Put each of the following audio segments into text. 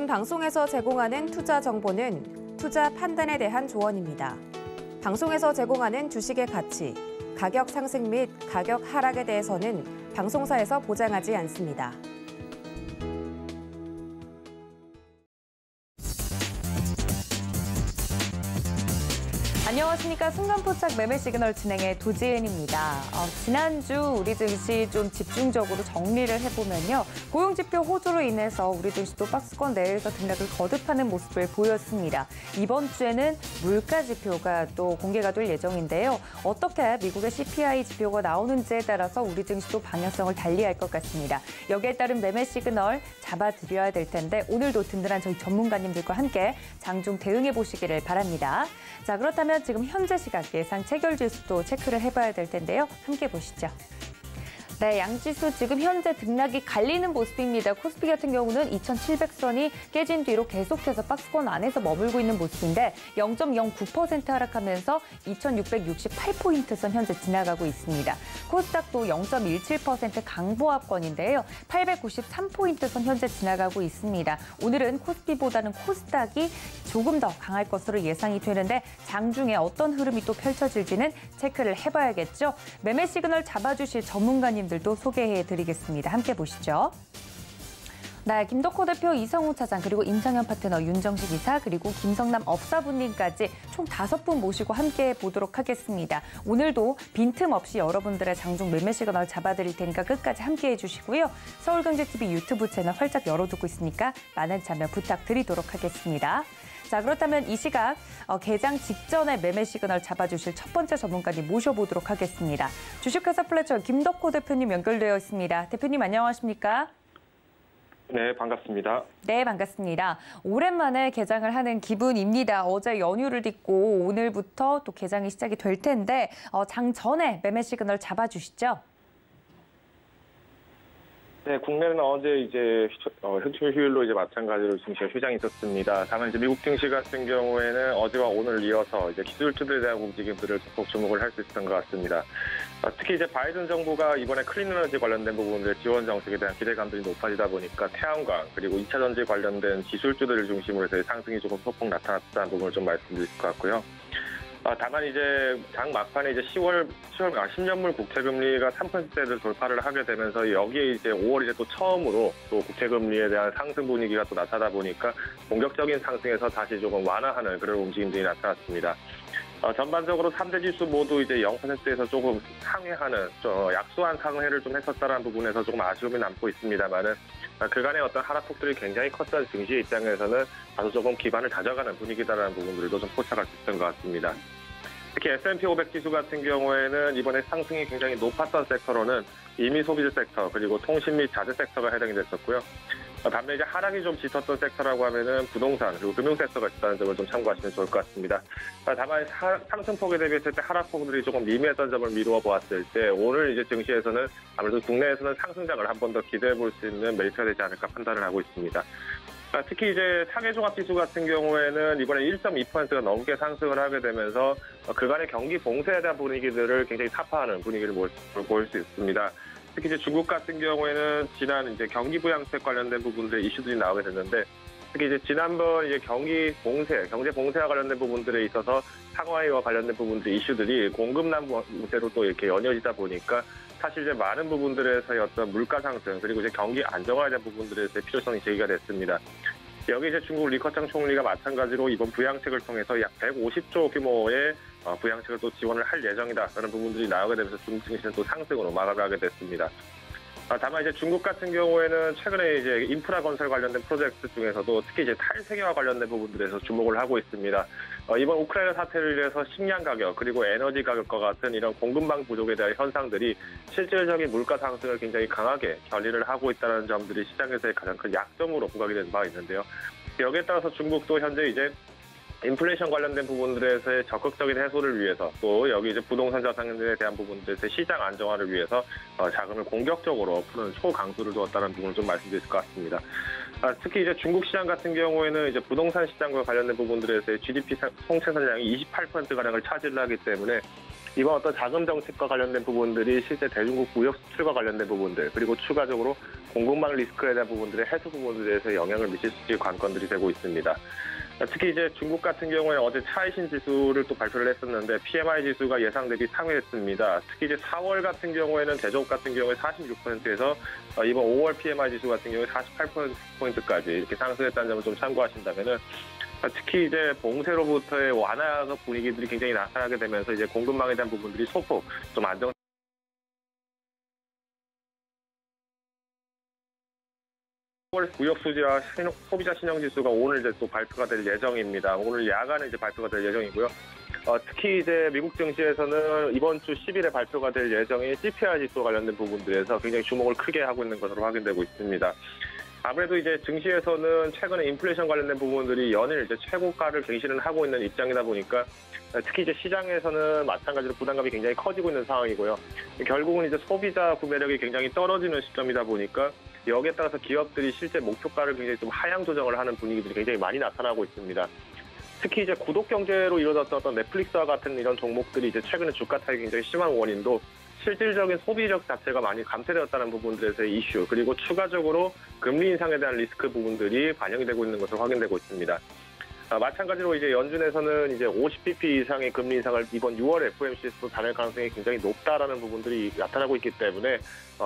모든 방송에서 제공하는 투자 정보는 투자 판단에 대한 조언입니다. 방송에서 제공하는 주식의 가치, 가격 상승 및 가격 하락에 대해서는 방송사에서 보장하지 않습니다. 안녕하십니까. 순간포착 매매 시그널 진행의 도지은입니다. 지난주 우리 증시 좀 집중적으로 정리를 해보면요. 고용지표 호조로 인해서 우리 증시도 박스권 내에서 등락을 거듭하는 모습을 보였습니다. 이번 주에는 물가지표가 또 공개가 될 예정인데요. 어떻게 미국의 CPI 지표가 나오는지에 따라서 우리 증시도 방향성을 달리할 것 같습니다. 여기에 따른 매매 시그널 잡아드려야 될 텐데 오늘도 든든한 저희 전문가님들과 함께 장중 대응해 보시기를 바랍니다. 자, 그렇다면 지금 현재 시각 예상 체결 지수도 체크를 해봐야 될 텐데요. 함께 보시죠. 네, 양지수 지금 현재 등락이 갈리는 모습입니다. 코스피 같은 경우는 2,700선이 깨진 뒤로 계속해서 박스권 안에서 머물고 있는 모습인데 0.09% 하락하면서 2,668포인트선 현재 지나가고 있습니다. 코스닥도 0.17% 강보합권인데요. 893포인트선 현재 지나가고 있습니다. 오늘은 코스피보다는 코스닥이 조금 더 강할 것으로 예상이 되는데 장중에 어떤 흐름이 또 펼쳐질지는 체크를 해봐야겠죠. 매매 시그널 잡아주실 전문가님 들도 소개해드리겠습니다. 함께 보시죠. 네, 김덕호 대표, 이성우 차장, 그리고 임상현 파트너, 윤정식 이사, 그리고 김성남 업사부님까지 총 5분 모시고 함께 보도록 하겠습니다. 오늘도 빈틈없이 여러분들의 장중 매매 시그널 잡아드릴 테니까 끝까지 함께해 주시고요. 서울경제TV 유튜브 채널 활짝 열어두고 있으니까 많은 참여 부탁드리도록 하겠습니다. 자, 그렇다면 이 시각 개장 직전에 매매 시그널 잡아주실 첫 번째 전문가님 모셔보도록 하겠습니다. 주식회사 플래처 김덕호 대표님 연결되어 있습니다. 대표님 안녕하십니까? 네, 반갑습니다. 네, 반갑습니다. 오랜만에 개장을 하는 기분입니다. 어제 연휴를 딛고 오늘부터 또 개장이 시작이 될 텐데 장 전에 매매 시그널 잡아주시죠. 네, 국내는 어제 이제 현충일 휴일로 이제 마찬가지로 증시가 휴장이 있었습니다. 다만 이제 미국 증시 같은 경우에는 어제와 오늘 이어서 이제 기술주들에 대한 움직임들을 계속 주목을 할 수 있었던 것 같습니다. 특히 이제 바이든 정부가 이번에 클린 에너지 관련된 부분들 지원 정책에 대한 기대감들이 높아지다 보니까 태양광 그리고 2차 전지 관련된 기술주들을 중심으로 해서 상승이 조금 소폭 나타났다는 부분을 좀 말씀드릴 것 같고요. 다만 이제 장 막판에 이제 10년물 국채금리가 3%대를 돌파를 하게 되면서 여기에 이제 5월 이제 또 처음으로 또 국채금리에 대한 상승 분위기가 또 나타나다 보니까 공격적인 상승에서 다시 조금 완화하는 그런 움직임들이 나타났습니다. 전반적으로 3대 지수 모두 이제 0%에서 조금 상회하는 약소한 상회를 좀 했었다는 부분에서 조금 아쉬움이 남고 있습니다만은 그간의 어떤 하락폭들이 굉장히 컸던 증시의 입장에서는 다소 조금 기반을 다져가는 분위기다라는 부분들도 좀 포착할 수 있었던 것 같습니다. 특히 S&P 500 지수 같은 경우에는 이번에 상승이 굉장히 높았던 섹터로는 임의 소비재 섹터 그리고 통신 및 자재 섹터가 해당이 됐었고요. 반면 이제 하락이 좀 짙었던 섹터라고 하면은 부동산 그리고 금융 섹터가 있다는 점을 좀 참고하시면 좋을 것 같습니다. 다만 상승폭에 대비했을 때 하락폭들이 조금 미미했던 점을 미루어 보았을 때 오늘 이제 증시에서는 아무래도 국내에서는 상승장을 한 번 더 기대해 볼 수 있는 메리트가 되지 않을까 판단을 하고 있습니다. 특히 이제 상해종합지수 같은 경우에는 이번에 1.2%가 넘게 상승을 하게 되면서 그간의 경기 봉쇄에 대한 분위기들을 굉장히 타파하는 분위기를 보일 수 있습니다. 특히 이제 중국 같은 경우에는 지난 이제 경기 부양책 관련된 부분들의 이슈들이 나오게 됐는데 특히 이제 지난번 이제 경제 봉쇄와 관련된 부분들에 있어서 상하이와 관련된 부분들의 이슈들이 공급난 문제로 또 이렇게 연이어지다 보니까 사실 이제 많은 부분들에서의 어떤 물가 상승 그리고 이제 경기 안정화에 대한 부분들에서의 필요성이 제기가 됐습니다. 여기 이제 중국 리커창 총리가 마찬가지로 이번 부양책을 통해서 약 150조 규모의 부양책을 또 지원을 할 예정이다라는 부분들이 나오게 되면서 중국 증시는 또 상승으로 마감하게 됐습니다. 다만 이제 중국 같은 경우에는 최근에 이제 인프라 건설 관련된 프로젝트 중에서도 특히 이제 탈세계와 관련된 부분들에서 주목을 하고 있습니다. 이번 우크라이나 사태를 위해서 식량 가격 그리고 에너지 가격과 같은 이런 공급망 부족에 대한 현상들이 실질적인 물가 상승을 굉장히 강하게 견인을 하고 있다는 점들이 시장에서의 가장 큰 약점으로 부각이 된 바가 있는데요. 여기에 따라서 중국도 현재 이제 인플레이션 관련된 부분들에서의 적극적인 해소를 위해서 또 여기 이제 부동산 자산에 대한 부분들에서의 시장 안정화를 위해서 자금을 공격적으로 푸는 초강수를 두었다는 부분을 좀 말씀드릴 것 같습니다. 특히 이제 중국 시장 같은 경우에는 이제 부동산 시장과 관련된 부분들에서의 GDP 총생산량이 28%가량을 차지를 하기 때문에 이번 어떤 자금 정책과 관련된 부분들이 실제 대중국 무역 수출과 관련된 부분들, 그리고 추가적으로 공급망 리스크에 대한 부분들의 해소 부분들에 대해서 영향을 미칠 수 있는 관건들이 되고 있습니다. 특히 이제 중국 같은 경우에 어제 차이신 지수를 또 발표를 했었는데 PMI 지수가 예상 대비 상회했습니다. 특히 이제 4월 같은 경우에는 제조업 같은 경우에 46%에서 이번 5월 PMI 지수 같은 경우에 48%까지 이렇게 상승했다는 점을 좀 참고하신다면은 특히 이제 봉쇄로부터의 완화 분위기들이 굉장히 나타나게 되면서 이제 공급망에 대한 부분들이 소폭 좀 안정. 무역 수지와 소비자 신용 지수가 오늘 이제 또 발표가 될 예정입니다. 오늘 야간에 이제 발표가 될 예정이고요. 특히 이제 미국 증시에서는 이번 주 10일에 발표가 될 예정인 CPI 지수 관련된 부분들에서 굉장히 주목을 크게 하고 있는 것으로 확인되고 있습니다. 아무래도 이제 증시에서는 최근에 인플레이션 관련된 부분들이 연일 이제 최고가를 갱신을 하고 있는 입장이다 보니까 특히 이제 시장에서는 마찬가지로 부담감이 굉장히 커지고 있는 상황이고요. 결국은 이제 소비자 구매력이 굉장히 떨어지는 시점이다 보니까 여기에 따라서 기업들이 실제 목표가를 굉장히 좀 하향 조정을 하는 분위기들이 굉장히 많이 나타나고 있습니다. 특히 이제 구독 경제로 이루어졌던 어떤 넷플릭스와 같은 이런 종목들이 이제 최근에 주가 타격이 굉장히 심한 원인도 실질적인 소비력 자체가 많이 감퇴되었다는 부분들에서의 이슈, 그리고 추가적으로 금리 인상에 대한 리스크 부분들이 반영이 되고 있는 것으로 확인되고 있습니다. 마찬가지로 이제 연준에서는 이제 50bp 이상의 금리 인상을 이번 6월 FOMC에서도 다닐 가능성이 굉장히 높다라는 부분들이 나타나고 있기 때문에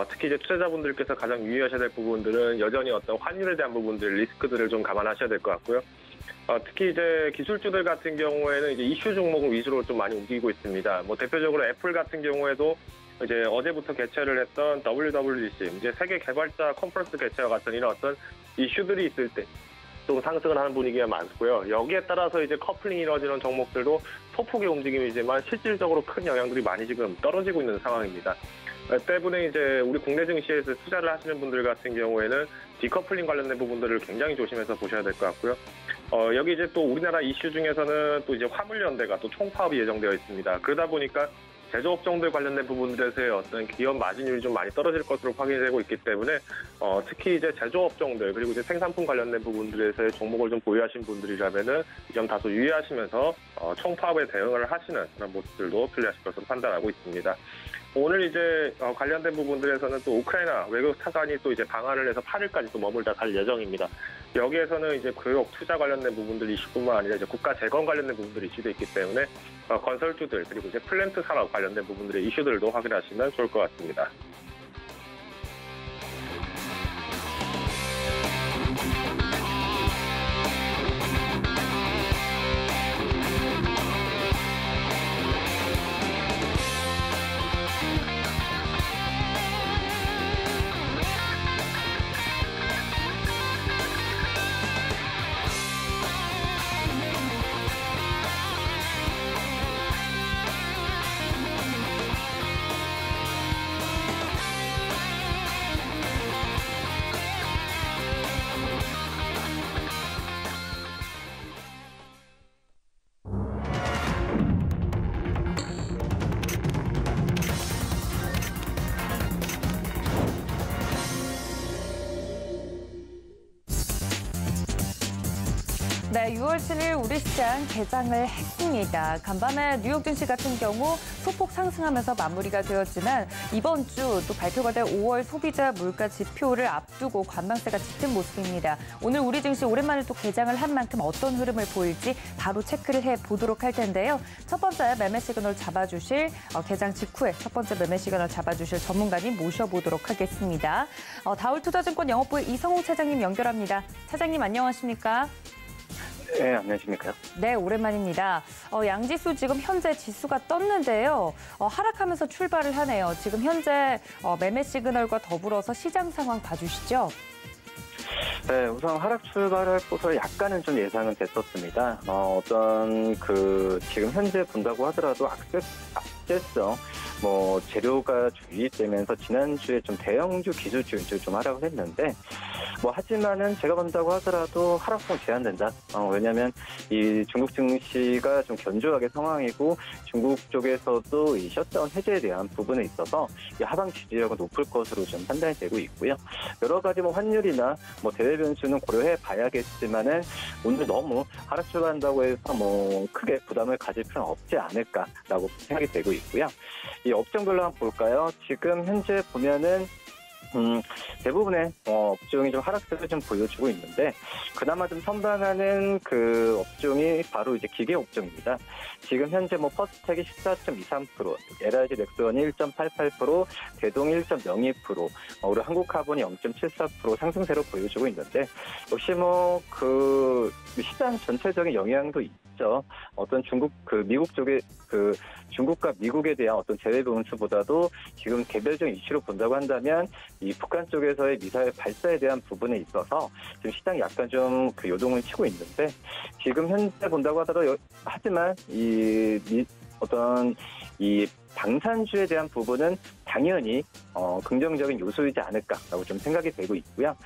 특히 이제 투자자분들께서 가장 유의하셔야 될 부분들은 여전히 어떤 환율에 대한 부분들, 리스크들을 좀 감안하셔야 될 것 같고요. 특히 이제 기술주들 같은 경우에는 이제 이슈 종목을 위주로 좀 많이 움직이고 있습니다. 뭐 대표적으로 애플 같은 경우에도 이제 어제부터 개최를 했던 WWDC, 이제 세계 개발자 컨퍼런스 개최와 같은 이런 어떤 이슈들이 있을 때 좀 상승을 하는 분위기가 많고요. 여기에 따라서 이제 커플링이 이루어지는 종목들도 소폭의 움직임이지만 실질적으로 큰 영향들이 많이 지금 떨어지고 있는 상황입니다. 때문에 이제 우리 국내 증시에서 투자를 하시는 분들 같은 경우에는 디커플링 관련된 부분들을 굉장히 조심해서 보셔야 될 것 같고요. 여기 이제 또 우리나라 이슈 중에서는 또 이제 화물연대가 또 총파업이 예정되어 있습니다. 그러다 보니까 제조업종들 관련된 부분들에서의 어떤 기업 마진율이 좀 많이 떨어질 것으로 확인되고 있기 때문에 특히 이제 제조업종들 그리고 이제 생산품 관련된 부분들에서의 종목을 좀 보유하신 분들이라면은 이 점 다소 유의하시면서 총파업에 대응을 하시는 그런 모습들도 필요하실 것으로 판단하고 있습니다. 오늘 이제 관련된 부분들에서는 또 우크라이나 외교 타관이 또 이제 방한을 해서 8일까지 또 머물다 갈 예정입니다. 여기에서는 이제 교육, 투자 관련된 부분들 이슈뿐만 아니라 이제 국가 재건 관련된 부분들이 이슈도 있기 때문에 건설주들 그리고 이제 플랜트 산업 관련된 부분들의 이슈들도 확인하시면 좋을 것 같습니다. 네, 6월 7일 우리 시장 개장을 했습니다. 간밤에 뉴욕 증시 같은 경우 소폭 상승하면서 마무리가 되었지만 이번 주 또 발표가 될 5월 소비자 물가 지표를 앞두고 관망세가 짙은 모습입니다. 오늘 우리 증시 오랜만에 또 개장을 한 만큼 어떤 흐름을 보일지 바로 체크를 해보도록 할 텐데요. 첫 번째 매매 시그널 잡아주실 개장 직후에 첫 번째 매매 시그널 잡아주실 전문가님 모셔보도록 하겠습니다. 다울투자증권 영업부의 이성웅 차장님 연결합니다. 차장님 안녕하십니까? 네, 안녕하십니까? 네, 오랜만입니다. 양지수 지금 현재 지수가 떴는데요. 하락하면서 출발을 하네요. 지금 현재 매매 시그널과 더불어서 시장 상황 봐주시죠. 네, 우선 하락 출발할 것으로 약간은 좀 예상은 됐었습니다. 지금 현재 본다고 하더라도 악재성, 재료가 주의되면서 지난주에 좀 대형주 기술주 좀 하락을 했는데, 하지만은 제가 본다고 하더라도 하락폭 제한된다. 왜냐하면 이 중국 증시가 좀 견조하게 상황이고 중국 쪽에서도 이 셧다운 해제에 대한 부분에 있어서 이 하방 지지력은 높을 것으로 좀 판단이 되고 있고요. 여러 가지 환율이나 대외 변수는 고려해 봐야겠지만은 오늘 너무 하락 출발한다고 해서 크게 부담을 가질 필요는 없지 않을까라고 생각이 되고 있고요. 이 업종별로 한번 볼까요? 지금 현재 보면은 대부분의 업종이 좀 하락세를 좀 보여주고 있는데 그나마 좀 선방하는 그 업종이 바로 이제 기계 업종입니다. 지금 현재 퍼스텍이 14.23%, LIG 넥스원이 1.88%, 대동 1.02%, 우리 한국카본이 0.74% 상승세로 보여주고 있는데 역시 그 시장 전체적인 영향도 있죠. 어떤 미국 쪽에 중국과 미국에 대한 어떤 제외 변수보다도 지금 개별적인 이슈로 본다고 한다면 이 북한 쪽에서의 미사일 발사에 대한 부분에 있어서 지금 시장이 약간 좀 요동을 치고 있는데 지금 현재 본다고 하지만 어떤 이 방산주에 대한 부분은 당연히 긍정적인 요소이지 않을까라고 좀 생각이 되고 있고요.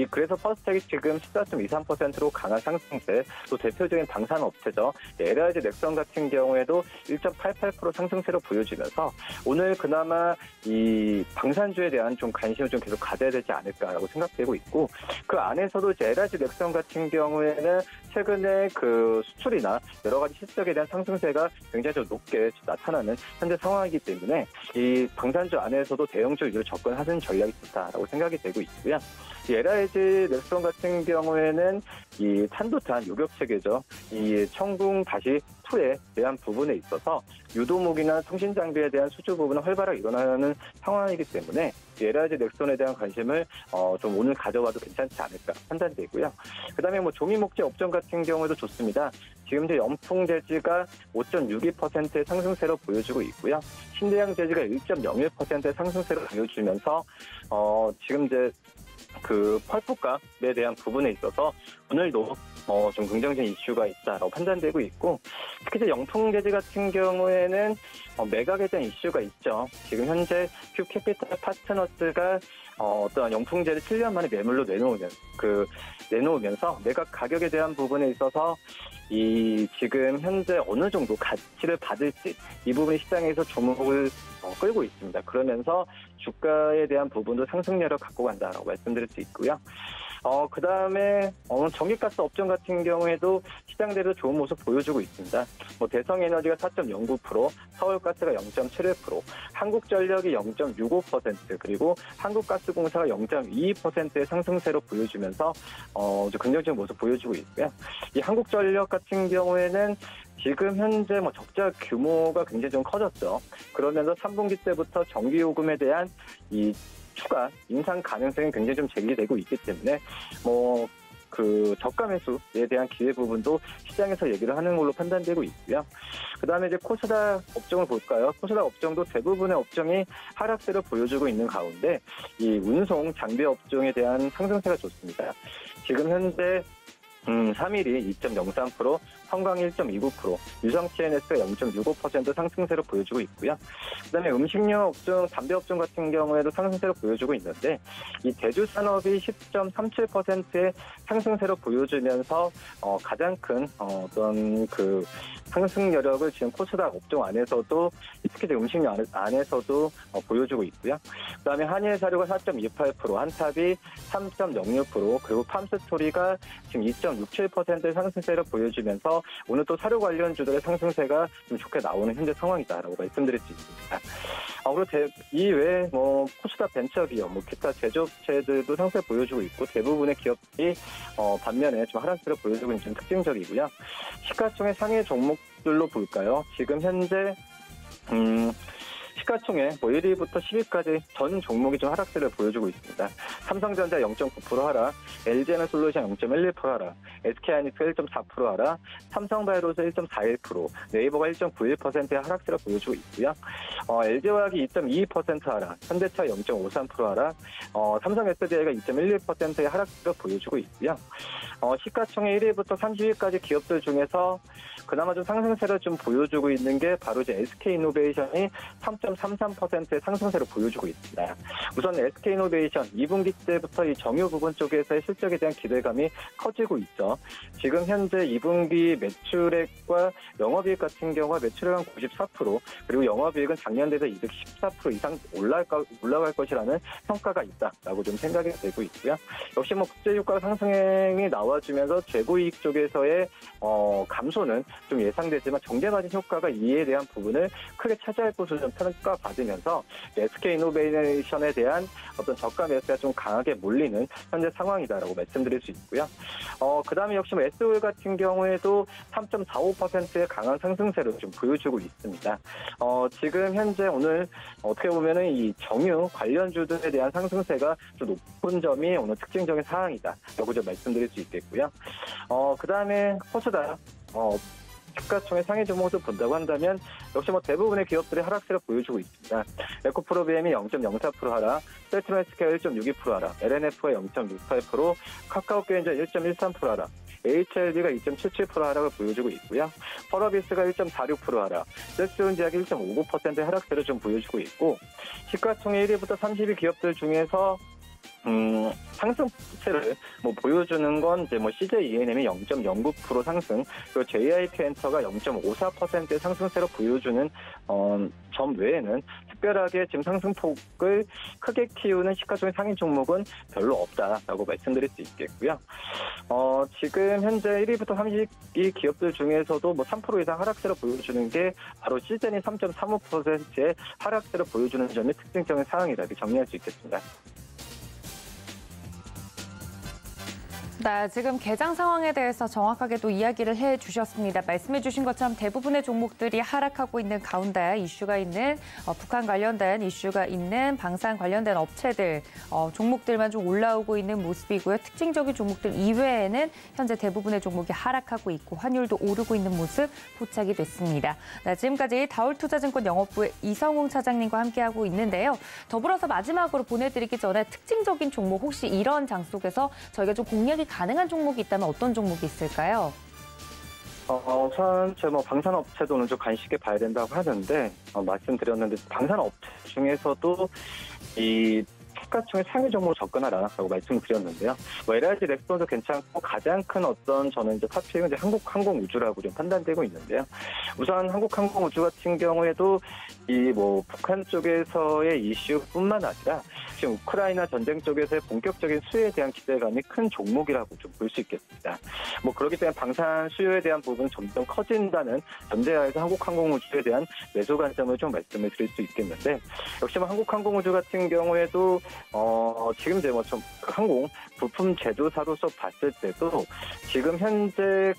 그래서 퍼스텍이 지금 14.23%로 강한 상승세, 또 대표적인 방산 업체죠. LIG 넥선 같은 경우에도 1.88% 상승세로 보여지면서 오늘 그나마 이 방산주에 대한 좀 관심을 좀 계속 가져야 되지 않을까라고 생각되고 있고 그 안에서도 이제 LIG 넥선 같은 경우에는 최근에 그 수출이나 여러 가지 실적에 대한 상승세가 굉장히 좀 높게 나타나는 현재 상황이기 때문에 이 방산주 안에서도 대형주 위주로 접근하는 전략이 좋다라고 생각이 되고 있고요. 이 LIG 넥선 같은 경우에는 이 탄도탄 요격 체계죠. 이 청궁 다시 2에 대한 부분에 있어서 유도목이나 통신 장비에 대한 수주 부분은 활발하게 일어나는 상황이기 때문에 LIG 넥선에 대한 관심을 좀 오늘 가져와도 괜찮지 않을까 판단되고요. 그다음에 종이 목재 업종 같은 경우도 좋습니다. 지금 이제 연풍재지가 5.62%의 상승세로 보여주고 있고요. 신대양 재지가 1.01%의 상승세로 보여주면서 지금 이제 그 펄프값에 대한 부분에 있어서 오늘도 좀 긍정적인 이슈가 있다라고 판단되고 있고 특히 이제 영풍재지 같은 경우에는 매각에 대한 이슈가 있죠. 지금 현재 큐캐피탈 파트너스가 어떤 영풍재를 7년 만에 매물로 내놓으면서 매각 가격에 대한 부분에 있어서 지금 현재 어느 정도 가치를 받을지 이 부분이 시장에서 주목을 끌고 있습니다. 그러면서 주가에 대한 부분도 상승력을 갖고 간다라고 말씀드릴 수 있고요. 그 다음에 전기가스 업종 같은 경우에도 시장대로 좋은 모습 보여주고 있습니다. 대성에너지가 4.09%, 서울가스가 0.71%, 한국전력이 0.65%, 그리고 한국가스공사가 0.22%의 상승세로 보여주면서 긍정적인 모습 보여주고 있고요. 이 한국전력 같은 경우에는 지금 현재 적자 규모가 굉장히 좀 커졌죠. 그러면서 3분기 때부터 전기요금에 대한 이 추가 인상 가능성이 굉장히 좀 제기되고 있기 때문에 그 저가 매수에 대한 기회 부분도 시장에서 얘기를 하는 걸로 판단되고 있고요. 그다음에 이제 코스닥 업종을 볼까요? 코스닥 업종도 대부분의 업종이 하락세를 보여주고 있는 가운데 이 운송 장비 업종에 대한 상승세가 좋습니다. 지금 현재 3일이 2.03%, 성광 1.29%, 유성 TNS가 0.65% 상승세로 보여주고 있고요. 그다음에 음식료 업종, 담배 업종 같은 경우에도 상승세로 보여주고 있는데 이 대주 산업이 10.37%의 상승세로 보여주면서 가장 큰 어떤 그 상승 여력을 지금 코스닥 업종 안에서도 특히 음식료 안에서도 보여주고 있고요. 그다음에 한일사료가 4.28%, 한탑이 3.06%, 그리고 팜스토리가 지금 2.67%의 상승세를 보여주면서 오늘 또 사료 관련주들의 상승세가 좀 좋게 나오는 현재 상황이다라고 말씀드릴 수 있습니다. 그리고 이외에 코스닥 벤처기업, 기타 제조업체들도 상승 보여주고 있고 대부분의 기업이 반면에 좀 하락세를 보여주고 있는 좀 특징적이고요. 시가총액 상위 종목들로 볼까요? 지금 현재 시가총액 1위부터 10위까지 전 종목이 좀 하락세를 보여주고 있습니다. 삼성전자 0.9% 하락, LG에너솔루션 0.12% 하락, SK하이닉스 1.4% 하락, 삼성바이오로스 1.41%, 네이버가 1.91%의 하락세를 보여주고 있고요. LG화학이 2.22% 하락, 현대차 0.53% 하락, 삼성 SDI가 2.11%의 하락세를 보여주고 있고요. 시가총액 1위부터 30위까지 기업들 중에서 그나마 좀 상승세를 좀 보여주고 있는 게 바로 이제 SK이노베이션이 3.4% 3.33%의 상승세를 보여주고 있습니다. 우선 SK이노베이션 2분기 때부터 이 정유 부분 쪽에서의 실적에 대한 기대감이 커지고 있죠. 지금 현재 2분기 매출액과 영업이익 같은 경우가 매출액은 94%, 그리고 영업이익은 작년 대비 이득 14% 이상 올라갈 것이라는 평가가 있다라고 좀 생각이 되고 있고요. 역시 뭐 국제유가 상승이 나와주면서 재고이익 쪽에서의 감소는 좀 예상되지만 정제마진 효과가 이에 대한 부분을 크게 차지할 것으로 좀 평가받으면서 SK이노베이션에 대한 어떤 저가 매수가 좀 강하게 몰리는 현재 상황이다라고 말씀드릴 수 있고요. 그다음에 역시 뭐 SO일 같은 경우에도 3.45%의 강한 상승세를 좀 보여주고 있습니다. 지금 현재 오늘 어떻게 보면은 이 정유 관련주들에 대한 상승세가 좀 높은 점이 오늘 특징적인 사항이다라고 좀 말씀드릴 수 있겠고요. 그다음에 코스닥 시가총액 상위 종목을 본다고 한다면 역시 뭐 대부분의 기업들이 하락세를 보여주고 있습니다. 에코프로비엠이 0.04% 하락, 셀트리온헬스케어 1.62% 하락, LNF가 0.68%, 카카오게임즈 1.13% 하락, HLB가 2.77% 하락을 보여주고 있고요. 펄어비스가 1.46% 하락, 셀스온제약이 1.59%의 하락세를 좀 보여주고 있고, 시가총액 1위부터 30위 기업들 중에서 상승세를 보여주는 건 이제 CJ ENM이 0.09% 상승, 그리고 JIP 엔터가 0.54%의 상승세를 보여주는 점 외에는 특별하게 지금 상승폭을 크게 키우는 시가총액 상위 종목은 별로 없다라고 말씀드릴 수 있겠고요. 지금 현재 1위부터 30위 기업들 중에서도 3% 이상 하락세를 보여주는 게 바로 시즌이 3.35%의 하락세를 보여주는 점이 특징적인 상황이라 이렇게 정리할 수 있겠습니다. 네, 지금 개장 상황에 대해서 정확하게 또 이야기를 해주셨습니다. 말씀해주신 것처럼 대부분의 종목들이 하락하고 있는 가운데 이슈가 있는 북한 관련된 이슈가 있는 방산 관련된 업체들, 종목들만 좀 올라오고 있는 모습이고요. 특징적인 종목들 이외에는 현재 대부분의 종목이 하락하고 있고 환율도 오르고 있는 모습 포착이 됐습니다. 네, 지금까지 다올투자증권 영업부의 이성웅 차장님과 함께하고 있는데요. 더불어서 마지막으로 보내드리기 전에 특징적인 종목 혹시 이런 장 속에서 저희가 좀 공략이 가능한 종목이 있다면 어떤 종목이 있을까요? 우선 방산업체도 오늘 좀 관심 있게 봐야 된다고 하는데 말씀드렸는데 방산업체 중에서도 이 시가총액 상위 종목으로 접근하라고 말씀드렸는데요. LRG 넥슨도 괜찮고 가장 큰 저는 이제 탑픽은 한국항공우주라고 좀 판단되고 있는데요. 우선 한국항공우주 같은 경우에도 이 북한 쪽에서의 이슈뿐만 아니라 지금 우크라이나 전쟁 쪽에서의 본격적인 수요에 대한 기대감이 큰 종목이라고 좀 볼 수 있겠습니다. 그렇기 때문에 방산 수요에 대한 부분은 점점 커진다는 전제하에서 한국항공우주에 대한 매수 관점을 좀 말씀을 드릴 수 있겠는데, 역시 한국항공우주 같은 경우에도 지금 이제 항공 부품 제조사로서 봤을 때도 지금 현재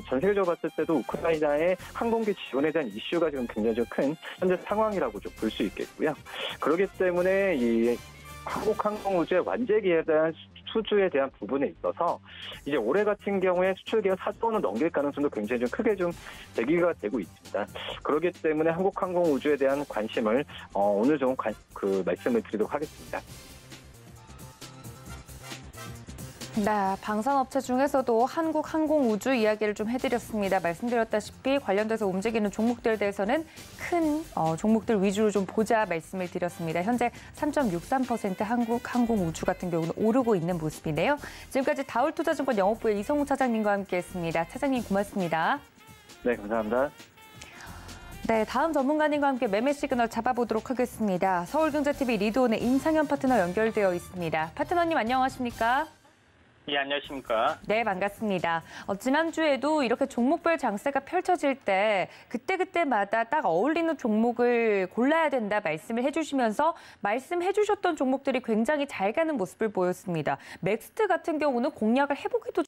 전 세계적으로 봤을 때도 우크라이나의 항공기 지원에 대한 이슈가 지금 굉장히 좀 큰 현재 상황이라고 좀 볼 수 있겠고요. 그렇기 때문에 이 한국항공우주의 완제기에 대한 수주에 대한 부분에 있어서 이제 올해 같은 경우에 수출기가 4조 원을 넘길 가능성도 굉장히 좀 크게 좀 대기가 되고 있습니다. 그렇기 때문에 한국항공우주에 대한 관심을 오늘 좀 말씀을 드리도록 하겠습니다. 네, 방산업체 중에서도 한국항공우주 이야기를 좀 해드렸습니다. 말씀드렸다시피 관련돼서 움직이는 종목들에 대해서는 큰 종목들 위주로 좀 보자 말씀을 드렸습니다. 현재 3.63% 한국항공우주 같은 경우는 오르고 있는 모습인데요. 지금까지 다올투자증권 영업부의 이성웅 차장님과 함께했습니다. 차장님 고맙습니다. 네, 감사합니다. 네, 다음 전문가님과 함께 매매 시그널 잡아보도록 하겠습니다. 서울경제TV 리드온의 임상현 파트너 연결되어 있습니다. 파트너님 안녕하십니까? 예, 안녕하십니까. 네, 반갑습니다. 지난주에도 이렇게 종목별 장세가 펼쳐질 때 그때그때마다 딱 어울리는 종목을 골라야 된다 말씀을 해주시면서 말씀해 주셨던 종목들이 굉장히 잘 가는 모습을 보였습니다. 맥스트 같은 경우는 공략을 해보기도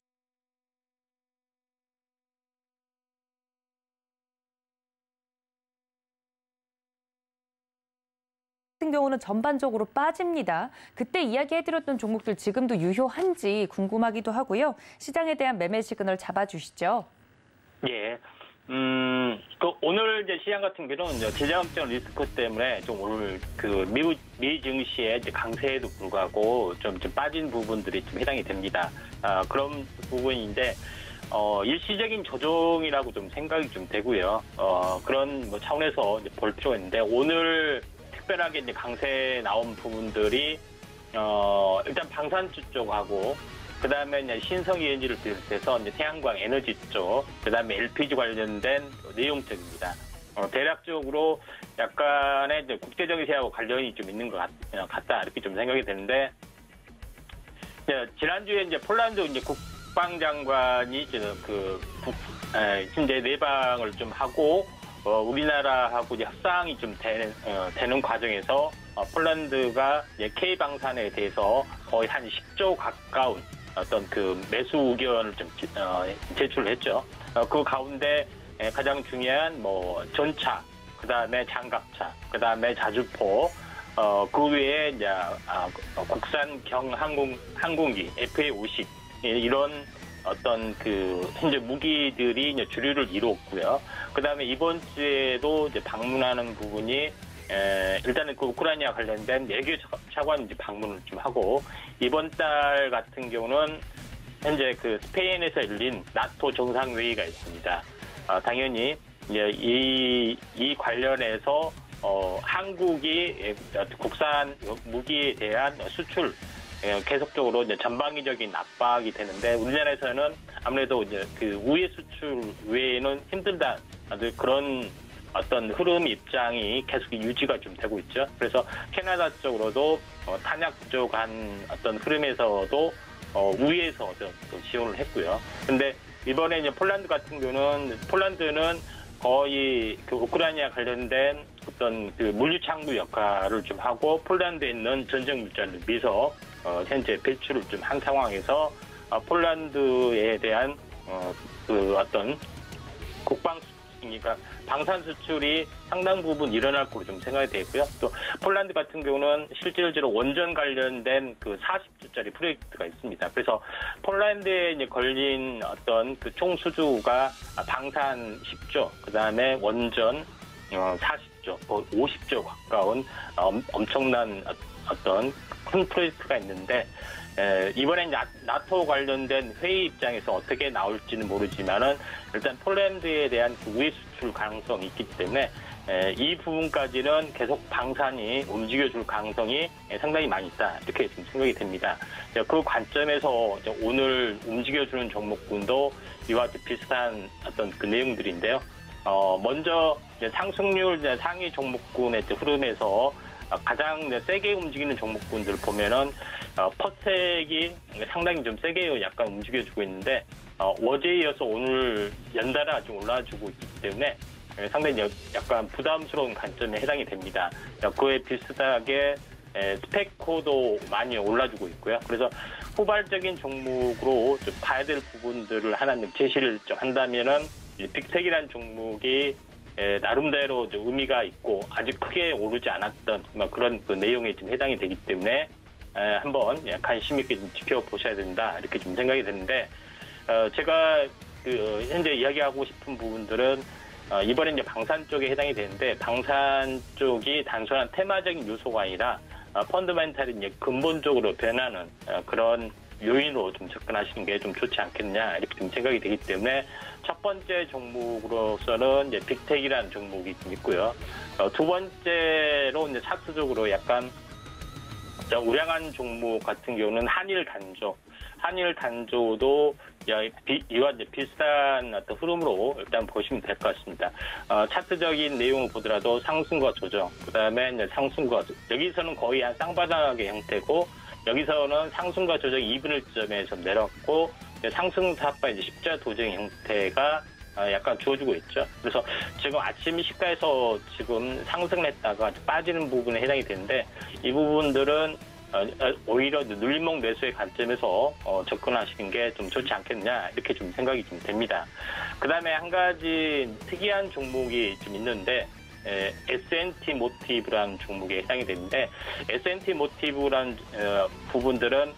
같은 경우는 전반적으로 빠집니다. 그때 이야기해드렸던 종목들 지금도 유효한지 궁금하기도 하고요. 시장에 대한 매매 시그널 잡아주시죠. 예. 오늘 이제 시장 같은 경우는 재정적 리스크 때문에 좀 오늘 미 증시의 강세에도 불구하고 좀 빠진 부분들이 좀 해당이 됩니다. 그런 부분인데, 일시적인 조정이라고 좀 생각이 좀 되고요. 그런 뭐 차원에서 이제 볼 필요가 있는데 오늘 특별하게 이제 강세 나온 부분들이 일단 방산주 쪽하고 그다음에 이제 신성에너지를 비롯해서 이제 태양광 에너지 쪽, 그다음에 LPG 관련된 내용적입니다. 대략적으로 약간의 이제 국제적인 세하고 관련이 좀 있는 것 같다 이렇게 좀 생각이 되는데 지난주에 이제 폴란드 이제 국방장관이 이제 현재 내방을 좀 하고 우리나라하고 이제 협상이 좀 되는 과정에서 폴란드가 K 방산에 대해서 거의 한 10조 가까운 어떤 그 매수 의견을 좀 제출했죠. 그 가운데 가장 중요한 뭐 전차, 그다음에 장갑차, 그다음에 자주포, 그 외에 이제 국산 항공기 FA-50 이런 어떤 그 현재 무기들이 이제 주류를 이루었고요. 그다음에 이번 주에도 이제 방문하는 부분이 일단은 그 우크라이나 관련된 외교 차관 이제 방문을 좀 하고 이번 달 같은 경우는 현재 그 스페인에서 열린 나토 정상회의가 있습니다. 당연히 이제 이 관련해서 한국이 국산 무기에 대한 수출 계속적으로 이제 전방위적인 압박이 되는데 우리나라에서는 아무래도 이제 그 우회 수출 외에는 힘들다 그런 어떤 흐름 입장이 계속 유지가 좀 되고 있죠. 그래서 캐나다 쪽으로도 탄약 부족한 어떤 흐름에서도 우회에서 좀 지원을 했고요. 근데 이번에 이제 폴란드 같은 경우는 폴란드는 거의 그 우크라이나 관련된 어떤 그 물류 창구 역할을 좀 하고 폴란드에 있는 전쟁 물자를 미서 현재 배출을 좀 한 상황에서 폴란드에 대한 그 어떤 그러니까 방산 수출이 상당 부분 일어날 거로 좀 생각이 되고요. 또 폴란드 같은 경우는 실질적으로 원전 관련된 그 40조짜리 프로젝트가 있습니다. 그래서 폴란드에 이제 걸린 어떤 그 총 수주가 방산 10조, 그다음에 원전 40조, 50조 가까운 엄청난 어떤 큰 프로젝트가 있는데 이번엔 나토 관련된 회의 입장에서 어떻게 나올지는 모르지만은 일단 폴란드에 대한 그 우회 수출 가능성이 있기 때문에 이 부분까지는 계속 방산이 움직여줄 가능성이 상당히 많이 있다 이렇게 좀 생각이 됩니다. 그 관점에서 오늘 움직여주는 종목군도 이와 같이 비슷한 어떤 그 내용들인데요. 먼저 상승률 상위 종목군의 흐름에서 가장 세게 움직이는 종목군들 보면은 퍼색이 상당히 좀 세게 약간 움직여주고 있는데 어제에 이어서 오늘 연달아 좀 올라주고 있기 때문에 상당히 약간 부담스러운 관점에 해당이 됩니다. 그에 비슷하게 스펙코도 많이 올라주고 있고요. 그래서 후발적인 종목으로 좀 봐야 될 부분들을 하나 제시를 좀 한다면은 빅텍이라는 종목이 나름대로 의미가 있고 아직 크게 오르지 않았던 그런 그 내용에 좀 해당이 되기 때문에 한번 관심 있게 좀 지켜보셔야 된다 이렇게 좀 생각이 드는데 제가 그 현재 이야기하고 싶은 부분들은 이번에 이제 방산 쪽에 해당이 되는데 방산 쪽이 단순한 테마적인 요소가 아니라 펀더멘탈이 이제 근본적으로 변하는 그런 요인으로 좀 접근하시는 게 좀 좋지 않겠냐 이렇게 좀 생각이 되기 때문에 첫 번째 종목으로서는 이제 빅텍이라는 종목이 좀 있고요. 두 번째로 이제 차트적으로 약간 우량한 종목 같은 경우는 한일 단조도 이와 이제 비슷한 어떤 흐름으로 일단 보시면 될 것 같습니다. 차트적인 내용을 보더라도 상승과 조정, 그다음에 이제 상승과 여기서는 거의 한 쌍바닥의 형태고. 여기서는 상승과 조정 2분의 1점에 좀 내렸고 상승사파 이제 십자 도정 형태가 약간 주어지고 있죠. 그래서 지금 아침 시가에서 지금 상승했다가 빠지는 부분에 해당이 되는데 이 부분들은 오히려 눌림목 매수의 관점에서 접근하시는 게 좀 좋지 않겠냐 이렇게 좀 생각이 좀 됩니다. 그다음에 한 가지 특이한 종목이 좀 있는데. S&T 모티브라는 종목에 해당이 되는데 S&T 모티브라는 부분들은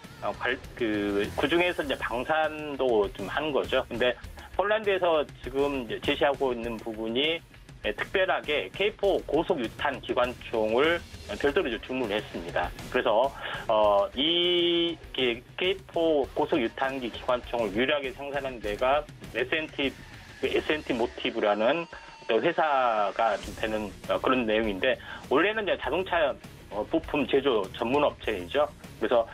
그 중에서 이제 방산도 좀 하는 거죠. 근데 폴란드에서 지금 제시하고 있는 부분이 특별하게 K4 고속유탄 기관총을 별도로 주문했습니다. 그래서 이 K4 고속유탄기 기관총을 유일하게 생산한 데가 S&T 모티브라는 회사가 좀 되는 그런 내용인데, 원래는 이제 자동차 부품 제조 전문 업체이죠. 그래서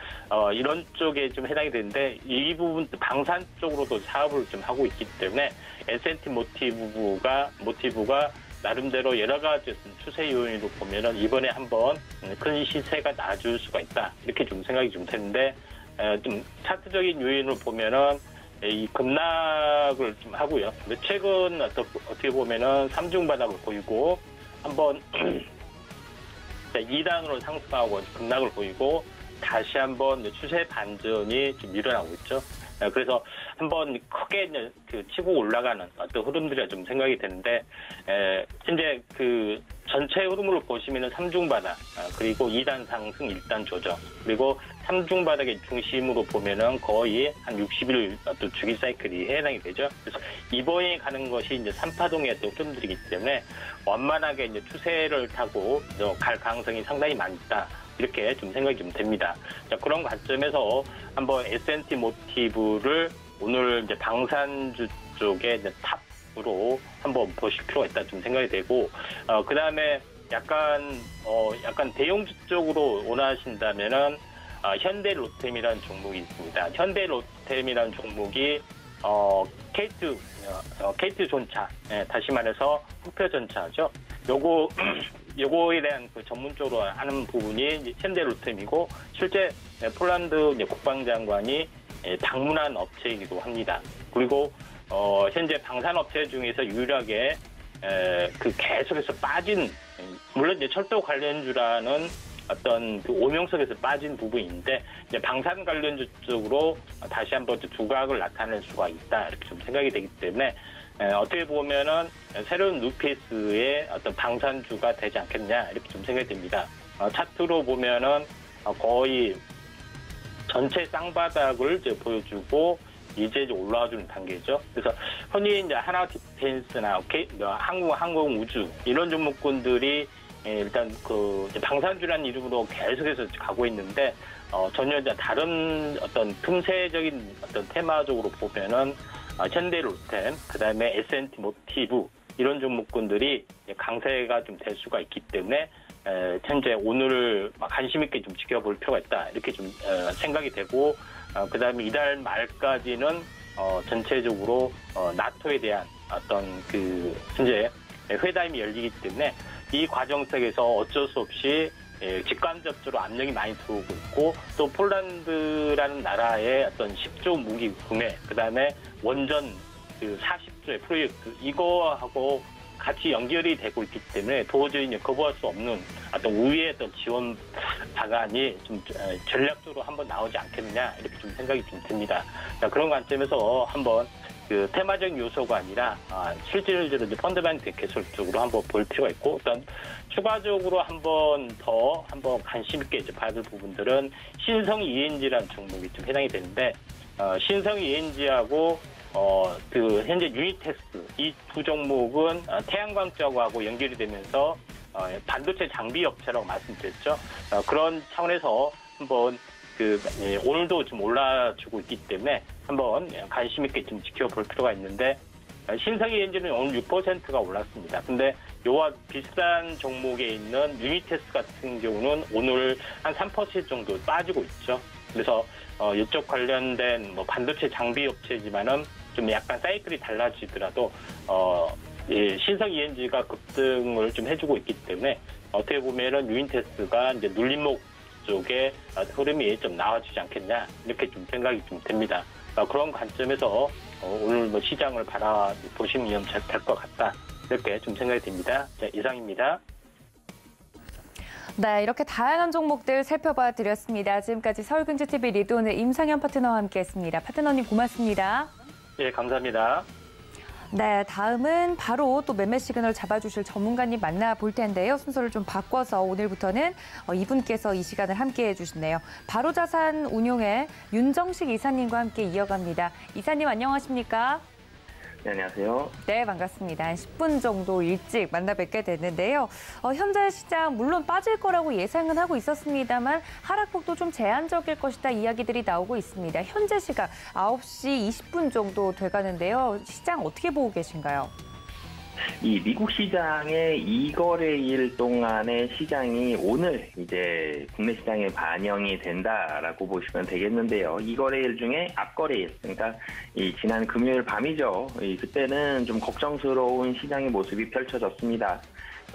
이런 쪽에 좀 해당이 되는데, 이 부분 방산 쪽으로도 사업을 좀 하고 있기 때문에 S&T 모티브가 나름대로 여러 가지 추세 요인으로 보면은 이번에 한번 큰 시세가 나아질 수가 있다, 이렇게 좀 생각이 좀 되는데, 좀 차트적인 요인을 보면은 이 급락을 좀 하고요. 근데 최근 어떻게 보면은 삼중 바닥을 보이고 한번 2단으로 상승하고 급락을 보이고 다시 한번 추세 반전이 좀 일어나고 있죠. 그래서 한번 크게 치고 올라가는 어떤 흐름들이 좀 생각이 되는데, 현재 그 전체 흐름을 보시면은 3중 바닥, 그리고 2단 상승, 1단 조정, 그리고 3중 바닥의 중심으로 보면은 거의 한 60일 어떤 주기 사이클이 해당이 되죠. 그래서 이번에 가는 것이 이제 3파동의 어떤 흐름들이기 때문에 완만하게 이제 추세를 타고 갈 가능성이 상당히 많다, 이렇게 좀 생각이 좀 됩니다. 자, 그런 관점에서 한번 S&T 모티브를 오늘 이제 방산주 쪽에 이제 탑으로 한번 보실 필요가 있다, 좀 생각이 되고, 그 다음에 약간 대형주 쪽으로 원하신다면은, 현대로템이라는 종목이 있습니다. 현대로템이라는 종목이, K2 전차, 다시 말해서 흑표 전차죠. 요거에 대한 그 전문적으로 하는 부분이 현대로템이고, 실제 폴란드 국방장관이 방문한 업체이기도 합니다. 그리고 현재 방산업체 중에서 유일하게 그 계속해서 빠진, 물론 이제 철도 관련주라는 어떤 그 오명석에서 빠진 부분인데, 이제 방산 관련주 쪽으로 다시 한번 두각을 나타낼 수가 있다, 이렇게 좀 생각이 되기 때문에, 어떻게 보면은 새로운 누페이스의 어떤 방산주가 되지 않겠냐, 이렇게 좀 생각이 됩니다. 차트로 보면은 거의 전체 쌍바닥을 이제 보여주고 이제 올라와주는 단계죠. 그래서 흔히 이제 하나 디펜스나 항공우주 이런 종목군들이 일단 그 방산주라는 이름으로 계속해서 가고 있는데, 전혀 이제 다른 어떤 틈새적인 어떤 테마적으로 보면은 현대로템, 그 다음에 S&T 모티브 이런 종목군들이 강세가 좀 될 수가 있기 때문에 현재 오늘 관심 있게 좀 지켜볼 필요가 있다, 이렇게 좀 생각이 되고, 그 다음에 이달 말까지는 전체적으로 나토에 대한 어떤 그 현재 회담이 열리기 때문에 이 과정 속에서 어쩔 수 없이 직간접적으로 압력이 많이 들어오고 있고, 또 폴란드라는 나라의 어떤 10조 무기 구매, 그 다음에 원전 그 40조의 프로젝트, 이거하고 같이 연결이 되고 있기 때문에 도저히 거부할 수 없는 어떤 우위의 어떤 지원 방안이 좀 전략적으로 한번 나오지 않겠느냐, 이렇게 좀 생각이 좀 듭니다. 그런 관점에서 한번 그 테마적 요소가 아니라 실질적으로 펀더멘트 개설적으로 한번 볼 필요가 있고, 일단 추가적으로 한번 관심 있게 이제 봐야 될 부분들은 신성 ENG라는 종목이 좀 해당이 되는데, 신성 ENG하고 그 현재 유니텍스 이 두 종목은 태양광 쪽하고 연결이 되면서 반도체 장비 업체라고 말씀드렸죠. 그런 차원에서 한번 오늘도 좀 올라주고 있기 때문에 한번 관심 있게 좀 지켜볼 필요가 있는데, 신성 ENG는 오늘 6%가 올랐습니다. 근데 요와 비슷한 종목에 있는 유니텍스 같은 경우는 오늘 한 3% 정도 빠지고 있죠. 그래서 이쪽 관련된 반도체 장비 업체지만은 좀 약간 사이클이 달라지더라도 신성 ENG가 급등을 좀 해주고 있기 때문에 어떻게 보면은 유니텍스가 이제 눌림목 쪽에 흐름이 좀 나와주지 않겠냐, 이렇게 좀 생각이 좀 됩니다. 그런 관점에서 오늘 시장을 바라보시면 될 것 같다, 이렇게 좀 생각이 됩니다. 자, 이상입니다. 네, 이렇게 다양한 종목들 살펴봐 드렸습니다. 지금까지 서울경제TV 리드온의 임상현 파트너와 함께했습니다. 파트너님 고맙습니다. 예, 감사합니다. 네, 다음은 바로 또 매매 시그널 잡아주실 전문가님 만나볼 텐데요. 순서를 좀 바꿔서 오늘부터는 이분께서 이 시간을 함께해 주시네요. 바로자산 운용의 윤정식 이사님과 함께 이어갑니다. 이사님 안녕하십니까? 네, 안녕하세요. 네, 반갑습니다. 한 10분 정도 일찍 만나 뵙게 됐는데요. 현재 시장 물론 빠질 거라고 예상은 하고 있었습니다만 하락폭도 좀 제한적일 것이다 이야기들이 나오고 있습니다. 현재 시각 9시 20분 정도 돼가는데요. 시장 어떻게 보고 계신가요? 이 미국 시장의 2거래일 동안의 시장이 오늘 이제 국내 시장에 반영이 된다라고 보시면 되겠는데요. 2거래일 중에 앞거래일, 그러니까 이 지난 금요일 밤이죠. 그때는 좀 걱정스러운 시장의 모습이 펼쳐졌습니다.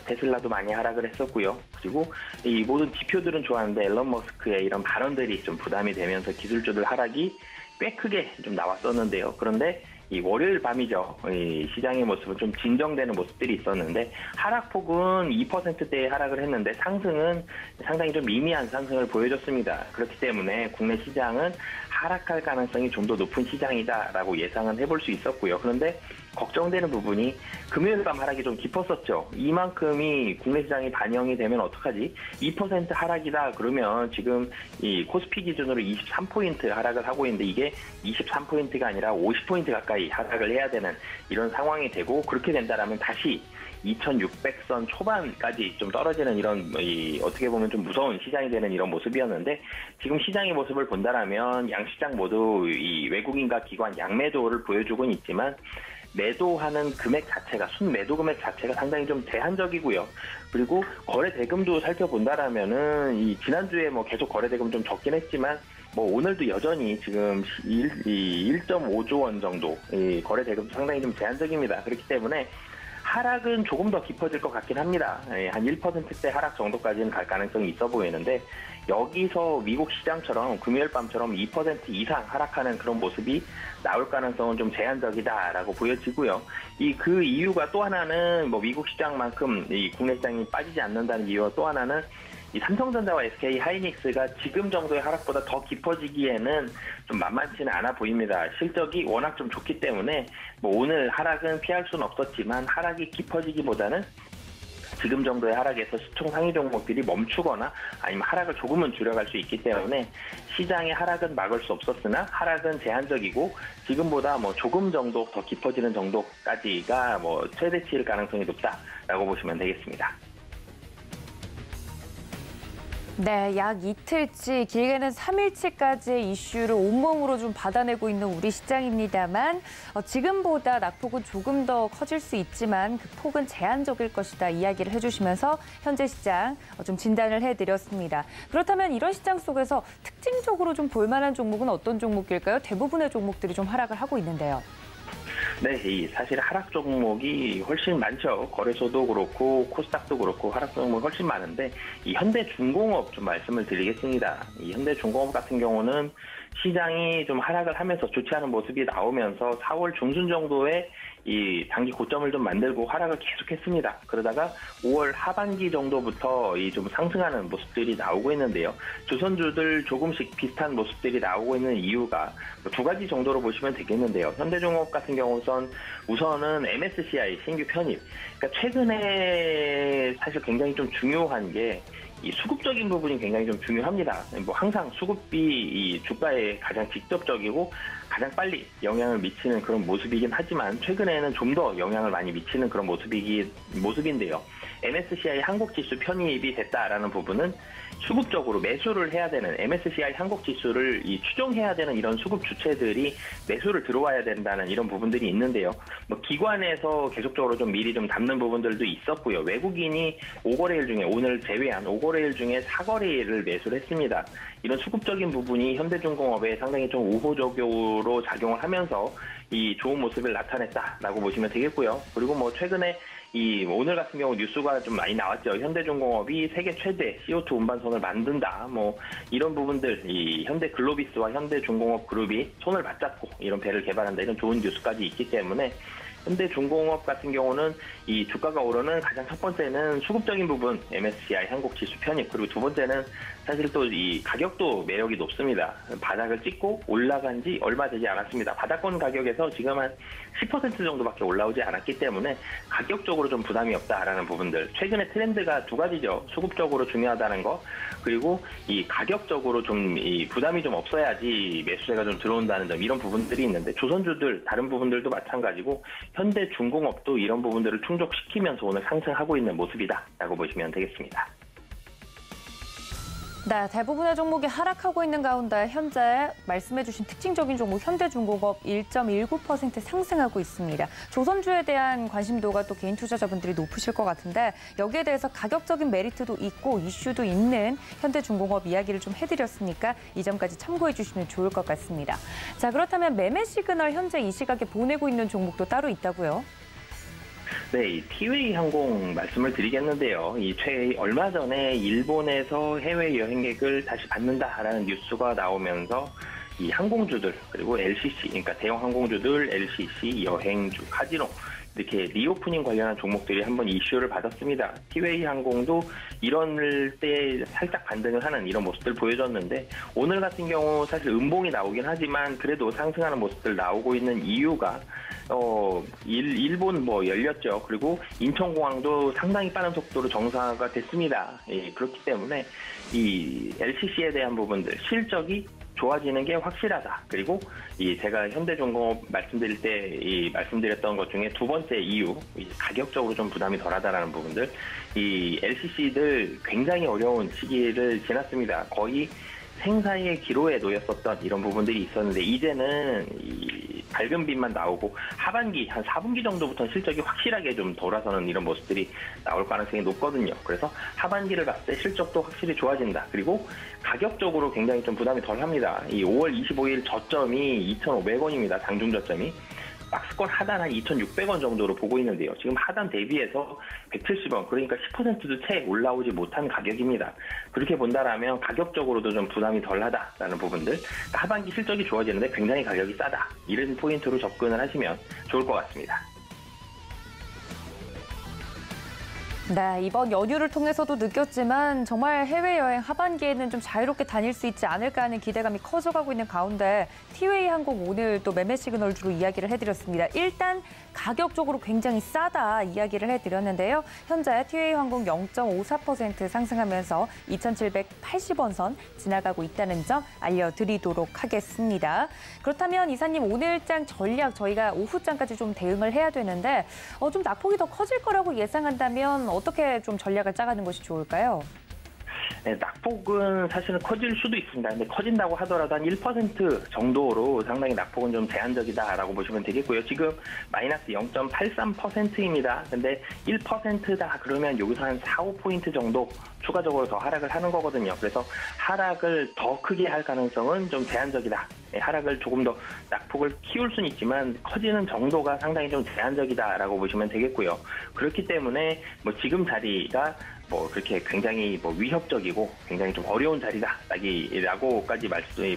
테슬라도 많이 하락을 했었고요. 그리고 이 모든 지표들은 좋았는데 앨런 머스크의 이런 발언들이 좀 부담이 되면서 기술주들 하락이 꽤 크게 좀 나왔었는데요. 그런데 이 월요일 밤이죠. 이 시장의 모습은 좀 진정되는 모습들이 있었는데 하락폭은 2%대의 하락을 했는데 상승은 상당히 좀 미미한 상승을 보여줬습니다. 그렇기 때문에 국내 시장은 하락할 가능성이 좀 더 높은 시장이다라고 예상은 해볼 수 있었고요. 그런데 걱정되는 부분이 금요일 밤 하락이 좀 깊었었죠. 이만큼이 국내 시장이 반영이 되면 어떡하지? 2% 하락이다 그러면 지금 이 코스피 기준으로 23포인트 하락을 하고 있는데 이게 23포인트가 아니라 50포인트 가까이 하락을 해야 되는 이런 상황이 되고 그렇게 된다라면 다시 2600선 초반까지 좀 떨어지는 이런 어떻게 보면 좀 무서운 시장이 되는 이런 모습이었는데 지금 시장의 모습을 본다라면 양시장 모두 이 외국인과 기관 양매도를 보여주고는 있지만 매도하는 금액 자체가 순매도 금액 자체가 상당히 좀 제한적이고요. 그리고 거래 대금도 살펴본다라면은 이 지난주에 뭐 계속 거래 대금 좀 적긴 했지만 뭐 오늘도 여전히 지금 1.5조 원 정도 이 거래 대금도 상당히 좀 제한적입니다. 그렇기 때문에 하락은 조금 더 깊어질 것 같긴 합니다. 한 1%대 하락 정도까지는 갈 가능성이 있어 보이는데 여기서 미국 시장처럼 금요일 밤처럼 2% 이상 하락하는 그런 모습이 나올 가능성은 좀 제한적이다라고 보여지고요. 그 이유가 또 하나는 뭐 미국 시장만큼 이 국내 시장이 빠지지 않는다는 이유와 또 하나는 이 삼성전자와 SK 하이닉스가 지금 정도의 하락보다 더 깊어지기에는 좀 만만치는 않아 보입니다. 실적이 워낙 좀 좋기 때문에 뭐 오늘 하락은 피할 수는 없었지만 하락이 깊어지기보다는 지금 정도의 하락에서 시총 상위 종목들이 멈추거나 아니면 하락을 조금은 줄여갈 수 있기 때문에 시장의 하락은 막을 수 없었으나 하락은 제한적이고 지금보다 뭐 조금 정도 더 깊어지는 정도까지가 뭐 최대치일 가능성이 높다라고 보시면 되겠습니다. 네, 약 이틀치, 길게는 3일치까지의 이슈를 온몸으로 좀 받아내고 있는 우리 시장입니다만 지금보다 낙폭은 조금 더 커질 수 있지만 그 폭은 제한적일 것이다 이야기를 해주시면서 현재 시장 좀 진단을 해드렸습니다. 그렇다면 이런 시장 속에서 특징적으로 좀 볼만한 종목은 어떤 종목일까요? 대부분의 종목들이 좀 하락을 하고 있는데요. 네, 사실 하락 종목이 훨씬 많죠. 거래소도 그렇고 코스닥도 그렇고 하락 종목이 훨씬 많은데 이 현대중공업 좀 말씀을 드리겠습니다. 이 현대중공업 같은 경우는 시장이 좀 하락을 하면서 좋지 않은 모습이 나오면서 4월 중순 정도에 이 단기 고점을 좀 만들고 하락을 계속했습니다. 그러다가 5월 하반기 정도부터 좀 상승하는 모습들이 나오고 있는데요. 조선주들 조금씩 비슷한 모습들이 나오고 있는 이유가 두 가지 정도로 보시면 되겠는데요. 현대중공업 같은 우선은 MSCI 신규 편입. 그러니까 최근에 사실 굉장히 좀 중요한 게 이 수급적인 부분이 굉장히 좀 중요합니다. 뭐 항상 수급이 이 주가에 가장 직접적이고 가장 빨리 영향을 미치는 그런 모습이긴 하지만 최근에는 좀 더 영향을 많이 미치는 그런 모습인데요. MSCI 한국지수 편입이 됐다라는 부분은 수급적으로 매수를 해야 되는 MSCI 한국지수를 추종해야 되는 이런 수급 주체들이 매수를 들어와야 된다는 이런 부분들이 있는데요. 뭐 기관에서 계속적으로 좀 미리 좀 담는 부분들도 있었고요. 외국인이 5거래일 중에 오늘 제외한 5거래일 중에 4거래일을 매수를 했습니다. 이런 수급적인 부분이 현대중공업에 상당히 좀 우호적으로 작용을 하면서 이 좋은 모습을 나타냈다라고 보시면 되겠고요. 그리고 뭐 최근에 오늘 같은 경우 뉴스가 좀 많이 나왔죠. 현대중공업이 세계 최대 CO2 운반선을 만든다. 뭐 이런 부분들, 현대글로비스와 현대중공업 그룹이 손을 맞잡고 이런 배를 개발한다. 이런 좋은 뉴스까지 있기 때문에 현대중공업 같은 경우는 이 주가가 오르는 가장 첫 번째는 수급적인 부분, MSCI 한국지수 편입, 그리고 두 번째는 사실 또 이 가격도 매력이 높습니다. 바닥을 찍고 올라간 지 얼마 되지 않았습니다. 바닥권 가격에서 지금 한 10% 정도밖에 올라오지 않았기 때문에 가격적으로 좀 부담이 없다라는 부분들. 최근에 트렌드가 두 가지죠. 수급적으로 중요하다는 거, 그리고 이 가격적으로 좀 이 부담이 좀 없어야지 매수세가 좀 들어온다는 점, 이런 부분들이 있는데 조선주들 다른 부분들도 마찬가지고 현대중공업도 이런 부분들을 충족시키면서 오늘 상승하고 있는 모습이다라고 보시면 되겠습니다. 네, 대부분의 종목이 하락하고 있는 가운데 현재 말씀해주신 특징적인 종목 현대중공업 1.19% 상승하고 있습니다. 조선주에 대한 관심도가 또 개인 투자자분들이 높으실 것 같은데 여기에 대해서 가격적인 메리트도 있고 이슈도 있는 현대중공업 이야기를 좀 해드렸으니까 이 점까지 참고해 주시면 좋을 것 같습니다. 자, 그렇다면 매매 시그널 현재 이 시각에 보내고 있는 종목도 따로 있다고요? 네, 이 티웨이 항공 말씀을 드리겠는데요. 얼마 전에 일본에서 해외 여행객을 다시 받는다라는 뉴스가 나오면서 이 항공주들, 그리고 LCC, 그러니까 대형 항공주들, LCC, 여행주, 카지노, 이렇게 리오프닝 관련한 종목들이 한번 이슈를 받았습니다. 티웨이 항공도 이럴 때 살짝 반등을 하는 이런 모습들 보여줬는데 오늘 같은 경우 사실 음봉이 나오긴 하지만 그래도 상승하는 모습들 나오고 있는 이유가 일본 열렸죠. 그리고 인천공항도 상당히 빠른 속도로 정상화가 됐습니다. 예, 그렇기 때문에 이 LCC에 대한 부분들 실적이 좋아지는 게 확실하다. 그리고 제가 현대중공업 말씀드릴 때 말씀드렸던 것 중에 두 번째 이유, 가격적으로 좀 부담이 덜하다라는 부분들. 이 LCC들 굉장히 어려운 시기를 지났습니다. 거의 생사의 기로에 놓였었던 이런 부분들이 있었는데 이제는 밝은 빛만 나오고 하반기 한 4분기 정도부터는 실적이 확실하게 좀 돌아서는 이런 모습들이 나올 가능성이 높거든요. 그래서 하반기를 봤을 때 실적도 확실히 좋아진다. 그리고 가격적으로 굉장히 좀 부담이 덜합니다. 이 5월 25일 저점이 2,500원입니다. 장중 저점이. 박스권 하단 한 2,600원 정도로 보고 있는데요. 지금 하단 대비해서 170원, 그러니까 10%도 채 올라오지 못한 가격입니다. 그렇게 본다라면 가격적으로도 좀 부담이 덜하다라는 부분들, 하반기 실적이 좋아지는데 굉장히 가격이 싸다, 이런 포인트로 접근을 하시면 좋을 것 같습니다. 네, 이번 연휴를 통해서도 느꼈지만 정말 해외여행 하반기에는 좀 자유롭게 다닐 수 있지 않을까 하는 기대감이 커져가고 있는 가운데 티웨이 항공 오늘 또 매매 시그널 주로 이야기를 해드렸습니다. 일단 가격적으로 굉장히 싸다 이야기를 해드렸는데요. 현재 티웨이 항공 0.54% 상승하면서 2,780원 선 지나가고 있다는 점 알려드리도록 하겠습니다. 그렇다면 이사님 오늘장 전략 저희가 오후장까지 좀 대응을 해야 되는데 좀 낙폭이 더 커질 거라고 예상한다면 어떻게 좀 전략을 짜가는 것이 좋을까요? 네, 낙폭은 사실은 커질 수도 있습니다. 근데 커진다고 하더라도 한 1% 정도로 상당히 낙폭은 좀 제한적이다라고 보시면 되겠고요. 지금 마이너스 0.83%입니다. 근데 1%다 그러면 여기서 한 4, 5포인트 정도 추가적으로 더 하락을 하는 거거든요. 그래서 하락을 더 크게 할 가능성은 좀 제한적이다. 하락을 조금 더 낙폭을 키울 수는 있지만 커지는 정도가 상당히 좀 제한적이다라고 보시면 되겠고요. 그렇기 때문에 지금 자리가 그렇게 굉장히 위협적이고 굉장히 좀 어려운 자리다라고까지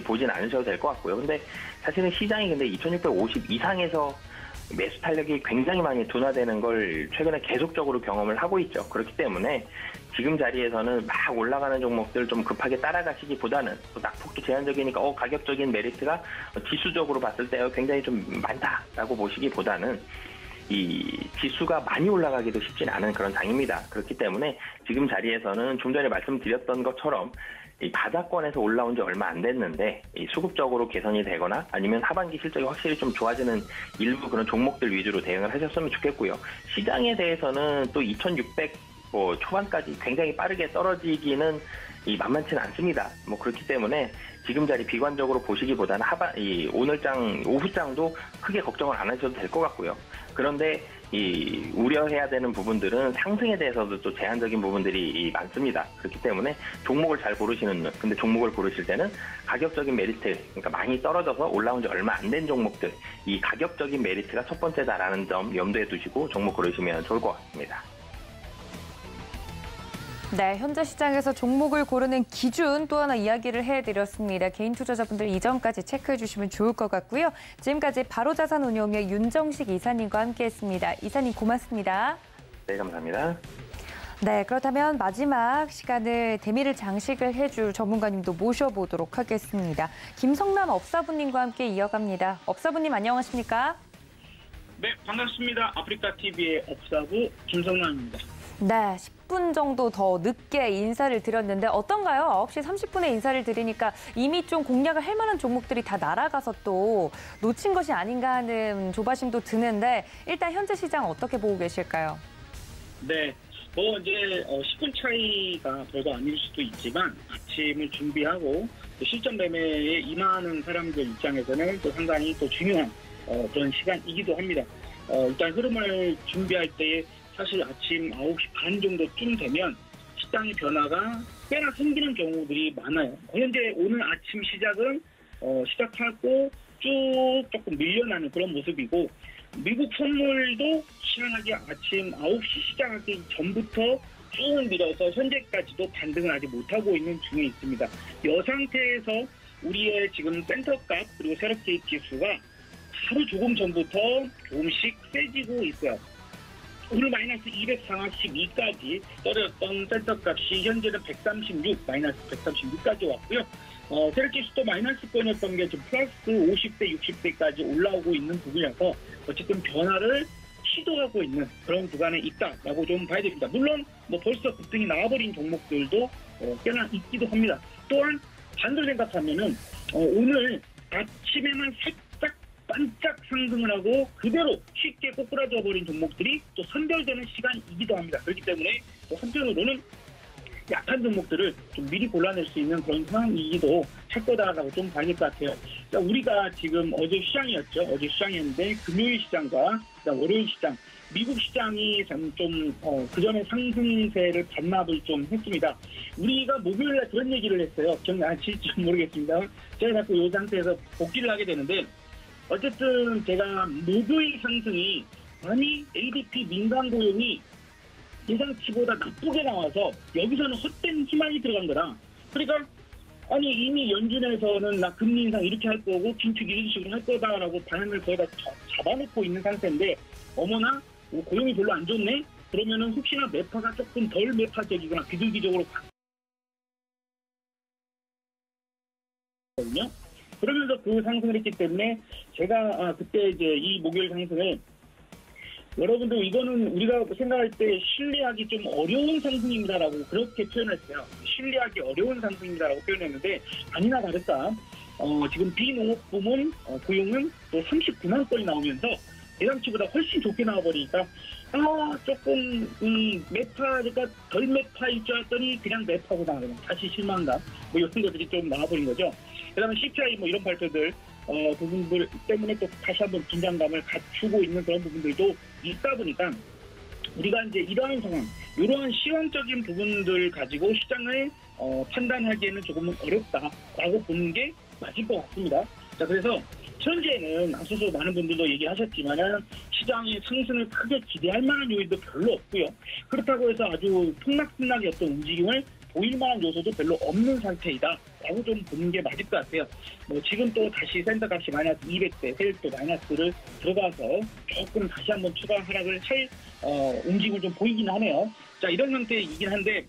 보진 않으셔도 될 것 같고요. 근데 사실은 시장이 근데 2650 이상에서 매수 탄력이 굉장히 많이 둔화되는 걸 최근에 계속적으로 경험을 하고 있죠. 그렇기 때문에 지금 자리에서는 막 올라가는 종목들 좀 급하게 따라가시기보다는 낙폭도 제한적이니까 가격적인 메리트가 지수적으로 봤을 때 굉장히 좀 많다라고 보시기보다는 이 지수가 많이 올라가기도 쉽진 않은 그런 장입니다. 그렇기 때문에 지금 자리에서는 좀 전에 말씀드렸던 것처럼 이 바닥권에서 올라온 지 얼마 안 됐는데 이 수급적으로 개선이 되거나 아니면 하반기 실적이 확실히 좀 좋아지는 일부 그런 종목들 위주로 대응을 하셨으면 좋겠고요. 시장에 대해서는 또 2,600 초반까지 굉장히 빠르게 떨어지기는 만만치는 않습니다. 그렇기 때문에 지금 자리 비관적으로 보시기보다는 오늘장, 오후장도 크게 걱정을 안 하셔도 될 것 같고요. 그런데 우려해야 되는 부분들은 상승에 대해서도 또 제한적인 부분들이 많습니다. 그렇기 때문에 종목을 잘 고르시는, 근데 종목을 고르실 때는 가격적인 메리트, 그러니까 많이 떨어져서 올라온 지 얼마 안 된 종목들, 이 가격적인 메리트가 첫 번째다라는 점 염두에 두시고 종목 고르시면 좋을 것 같습니다. 네, 현재 시장에서 종목을 고르는 기준 또 하나 이야기를 해드렸습니다. 개인 투자자분들 이 점까지 체크해 주시면 좋을 것 같고요. 지금까지 바로자산운용의 윤정식 이사님과 함께했습니다. 이사님 고맙습니다. 네, 감사합니다. 네, 그렇다면 마지막 시간을 대미를 장식을 해줄 전문가님도 모셔보도록 하겠습니다. 김성남 업사부님과 함께 이어갑니다. 업사부님 안녕하십니까? 네, 반갑습니다. 아프리카TV의 업사부 김성남입니다. 네, 10분 정도 더 늦게 인사를 드렸는데 어떤가요? 9시 30분에 인사를 드리니까 이미 좀 공략을 할 만한 종목들이 다 날아가서 또 놓친 것이 아닌가 하는 조바심도 드는데 일단 현재 시장 어떻게 보고 계실까요? 네, 이제 10분 차이가 별거 아닐 수도 있지만 아침을 준비하고 실전 매매에 임하는 사람들 입장에서는 또 상당히 또 중요한 그런 시간이기도 합니다. 일단 흐름을 준비할 때에 사실 아침 9시 반 정도쯤 되면 시장의 변화가 꽤나 생기는 경우들이 많아요. 현재 오늘 아침 시작은 시작하고 쭉 조금 밀려나는 그런 모습이고 미국 선물도 희한하게 아침 9시 시작하기 전부터 쭉 밀어서 현재까지도 반등을 아직 못하고 있는 중에 있습니다. 이 상태에서 우리의 지금 센터값 그리고 세력개입 지수가 하루 조금 전부터 조금씩 세지고 있어요. 오늘 마이너스 242까지 떨어졌던 센터값이 현재는 136, 마이너스 136까지 왔고요. 세력지수도 마이너스권이었던 게 지금 플러스 50대, 60대까지 올라오고 있는 부분이라서 어쨌든 변화를 시도하고 있는 그런 구간에 있다라고 좀 봐야 됩니다. 물론 벌써 급등이 나와버린 종목들도 꽤나 있기도 합니다. 또한 반대로 생각하면은 오늘 아침에만 살짝 반짝 상승을 하고 그대로 쉽게 꼬꾸라져 버린 종목들이 또 선별되는 시간이기도 합니다. 그렇기 때문에 또 한편으로는 약한 종목들을 좀 미리 골라낼 수 있는 그런 상황이기도 할 거다라고 좀 봐야 될 것 같아요. 자, 우리가 지금 어제 시장이었죠. 어제 시장이었는데 금요일 시장과 월요일 시장, 미국 시장이 좀 그전에 상승세를 반납을 좀 했습니다. 우리가 목요일에 그런 얘기를 했어요. 기억나실지 모르겠습니다. 제가 자꾸 이 상태에서 복귀를 하게 되는데 어쨌든 제가 목요일 상승이 아니 ADP 민간 고용이 예상치보다 나쁘게 나와서 여기서는 헛된 희망이 들어간 거다. 그러니까 아니 이미 연준에서는 나 금리 인상 이렇게 할 거고 긴축 이런 식으로 할 거다라고 반응을 거의 다 잡아놓고 있는 상태인데 어머나 고용이 별로 안 좋네? 그러면은 혹시나 매파가 조금 덜 매파적이거나 비둘기적으로 바뀌거든요. 그러면서 그 상승을 했기 때문에 제가 그때 이제 이 목요일 상승을 여러분들 이거는 우리가 생각할 때 신뢰하기 좀 어려운 상승입니다라고 그렇게 표현했어요. 신뢰하기 어려운 상승입니다라고 표현했는데 아니나 다를까 지금 비농업 부문 고용은 또 39만 건이 나오면서 예상치보다 훨씬 좋게 나와버리니까 조금 매파가 덜 매파일 줄 알았더니 그냥 매파고 나가면 다시 실망감 이런 것들이 좀 나와버린 거죠. 그다음에 CPI 이런 발표들 부분들 때문에 또 다시 한번 긴장감을 갖추고 있는 그런 부분들도 있다 보니까 우리가 이제 이러한 상황, 이러한 시황적인 부분들 가지고 시장을 판단하기에는 조금은 어렵다라고 보는 게 맞을 것 같습니다. 자, 그래서 현재는 앞서서 많은 분들도 얘기하셨지만은 시장의 상승을 크게 기대할 만한 요인도 별로 없고요. 그렇다고 해서 아주 폭락폭락의 어떤 움직임을 보일 만한 요소도 별로 없는 상태이다라고 좀 보는 게 맞을 것 같아요. 지금 또 다시 센터 값이 마이너스 200대, 세력도 마이너스를 들어가서 조금 다시 한번 추가 하락을 할 움직임을 좀 보이긴 하네요. 자, 이런 형태이긴 한데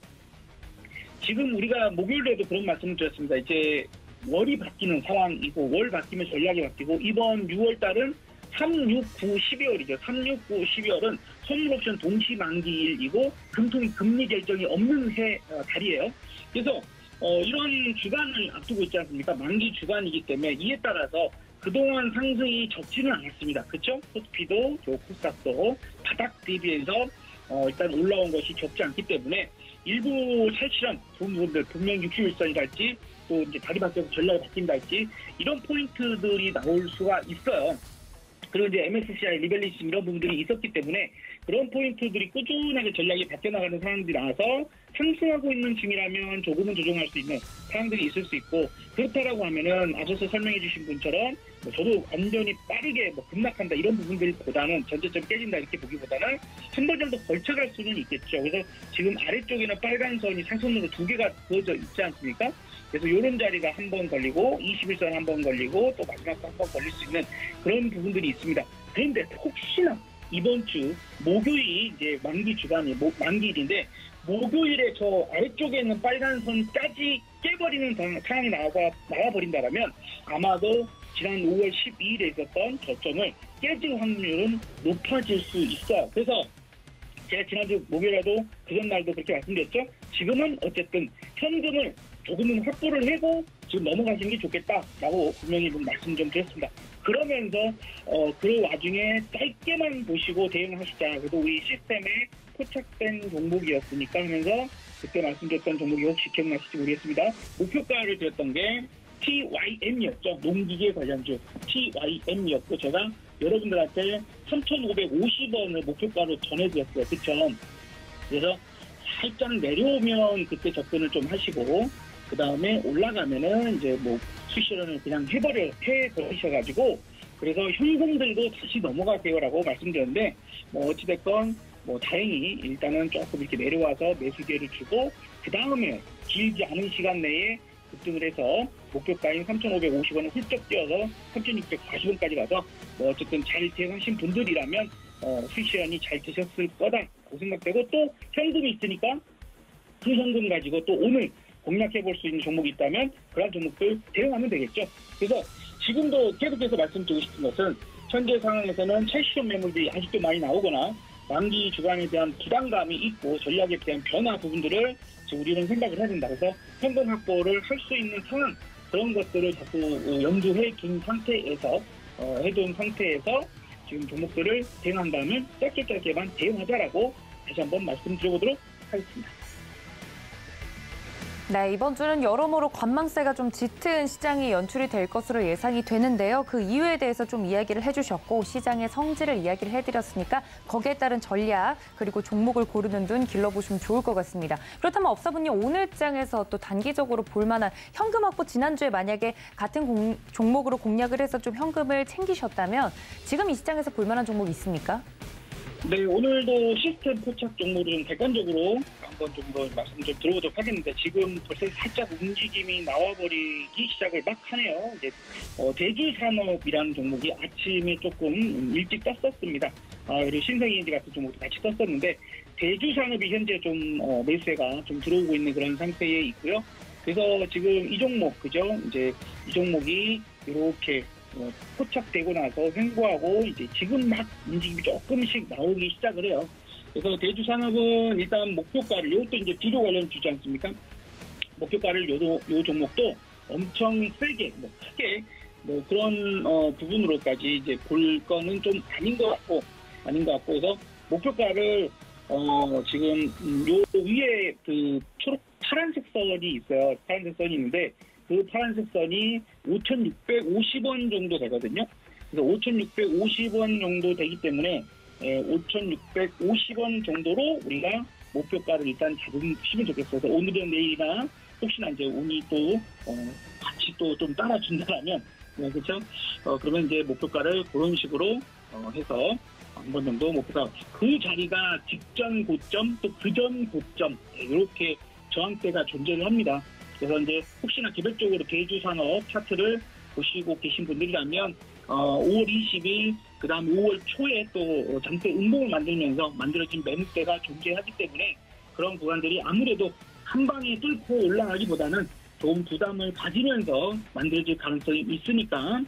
지금 우리가 목요일에도 그런 말씀을 드렸습니다. 이제 월이 바뀌는 상황이고 월 바뀌면 전략이 바뀌고 이번 6월 달은 3, 6, 9, 12월이죠. 3, 6, 9, 12월은 선물 옵션 동시 만기일이고 금통위 금리 결정이 없는 달이에요. 그래서 이런 주간을 앞두고 있지 않습니까? 만기 주간이기 때문에 이에 따라서 그동안 상승이 적지는 않았습니다. 그렇죠? 코스피도 코스닥도 바닥 대비해서 일단 올라온 것이 적지 않기 때문에 일부 살치란 부분들 분명 61선이랄지 또 이제 다리 바뀌어서 전략이 바뀐달지 이런 포인트들이 나올 수가 있어요. 그리고 이제 MSCI 리밸리싱 이런 부분들이 있었기 때문에 그런 포인트들이 꾸준하게 전략이 바뀌어나가는 상황들이 나와서 상승하고 있는 중이라면 조금은 조정할 수 있는 상황들이 있을 수 있고, 그렇다라고 하면은 앞서서 설명해 주신 분처럼 저도 완전히 빠르게 급락한다 이런 부분들보다는, 전저점 깨진다 이렇게 보기보다는 한 번 정도 걸쳐갈 수는 있겠죠. 그래서 지금 아래쪽에는 빨간 선이 사선으로 2개가 그어져 있지 않습니까? 그래서 이런 자리가 한 번 걸리고 21선 한 번 걸리고 또 마지막도 한 번 걸릴 수 있는 그런 부분들이 있습니다. 그런데 혹시나 이번 주 목요일이 이제 만기 주간이 만기일인데, 목요일에 저 아래쪽에 있는 빨간 선까지 깨버리는 상황이 나와버린다면 아마도 지난 5월 12일에 있었던 저점을 깨질 확률은 높아질 수 있어요. 그래서 제가 지난주 목요일에도 그 전날도 그렇게 말씀드렸죠. 지금은 어쨌든 현금을 조금은 확보를 하고 지금 넘어가시는 게 좋겠다라고 분명히 말씀 좀 드렸습니다. 그러면서 그 와중에 짧게만 보시고 대응하시자. 그래도 우리 시스템에 포착된 종목이었으니까 하면서 그때 말씀드렸던 종목이 혹시 기억나실지 모르겠습니다. 목표가를 드렸던 게 TYM이었죠. 농기계 관련주 TYM이었고, 제가 여러분들한테 3,550원을 목표가로 전해드렸어요. 그쵸? 그래서 살짝 내려오면 그때 접근을 좀 하시고, 그 다음에 올라가면은 이제 수시로는 그냥 해버리셔가지고, 그래서 현금들도 다시 넘어가세요라고 말씀드렸는데, 어찌됐건 다행히 일단은 조금 이렇게 내려와서 매수 기회를 주고, 그 다음에 길지 않은 시간 내에 급등을 해서 목표가인 3,550원을 훌쩍 뛰어서 3,640원까지 가서 어쨌든 잘 대응하신 분들이라면 수시연이 잘 드셨을 거다라고 생각되고, 또 현금이 있으니까 그 현금 가지고 또 오늘 공략해 볼 수 있는 종목이 있다면 그런 종목들 대응하면 되겠죠. 그래서 지금도 계속해서 말씀드리고 싶은 것은, 현재 상황에서는 차익실현 매물들이 아직도 많이 나오거나 만기 주간에 대한 부담감이 있고 전략에 대한 변화 부분들을 지금 우리는 생각을 해야 된다. 그래서 현금 확보를 할 수 있는 상황, 그런 것들을 자꾸 염두해 둔 상태에서 해둔 상태에서 지금 종목들을 대응한다면 짧게만 대응하자라고 다시 한번 말씀드려보도록 하겠습니다. 네, 이번 주는 여러모로 관망세가 좀 짙은 시장이 연출이 될 것으로 예상이 되는데요. 그 이유에 대해서 좀 이야기를 해주셨고, 시장의 성질을 이야기를 해드렸으니까 거기에 따른 전략, 그리고 종목을 고르는 등 길러보시면 좋을 것 같습니다. 그렇다면 업사분님, 오늘 장에서 또 단기적으로 볼만한 현금 확보, 지난주에 만약에 같은 종목으로 공략을 해서 좀 현금을 챙기셨다면 지금 이 시장에서 볼만한 종목 있습니까? 네, 오늘도 시스템 포착 종목을 좀 객관적으로 한번 좀 더 말씀 좀 들어보도록 하겠는데, 지금 벌써 살짝 움직임이 나와버리기 시작을 막 하네요. 이제 대주산업이라는 종목이 아침에 조금 일찍 떴었습니다. 그리고 신생인지 같은 종목도 같이 떴었는데, 대주산업이 현재 좀 매수세가 좀 들어오고 있는 그런 상태에 있고요. 그래서 지금 이 종목, 그죠? 이제 이 종목이 이렇게 포착되고 나서 횡보하고 이제 지금 막 움직임이 조금씩 나오기 시작을 해요. 그래서 대주산업은 일단 목표가를, 이것도 이제 비료 관련 주지 않습니까? 목표가를 요 종목도 엄청 세게, 크게 그런 부분으로까지 이제 볼 거는 좀 아닌 것 같고, 그래서 목표가를 지금 요 위에 그 파란색 선이 있어요. 파란색 선이 있는데, 그 파란색 선이 5,650원 정도 되거든요. 그래서 5,650원 정도 되기 때문에 5,650원 정도로 우리가 목표가를 일단 잡으시면 좋겠어요. 그래서 오늘은 내일이나 혹시나 이제 운이 또 같이 또 좀 따라준다면, 그렇죠? 그러면 이제 목표가를 그런 식으로 해서 한 번 정도 목표가, 그 자리가 직전 고점 또 그전 고점 이렇게 저항대가 존재를 합니다. 그래서 이제 혹시나 개별적으로 대주산업 차트를 보시고 계신 분들이라면 5월 20일, 그 다음 5월 초에 또 장대 음봉을 만들면서 만들어진 매물대가 존재하기 때문에 그런 구간들이 아무래도 한 방에 뚫고 올라가기보다는 좀 부담을 가지면서 만들어질 가능성이 있으니까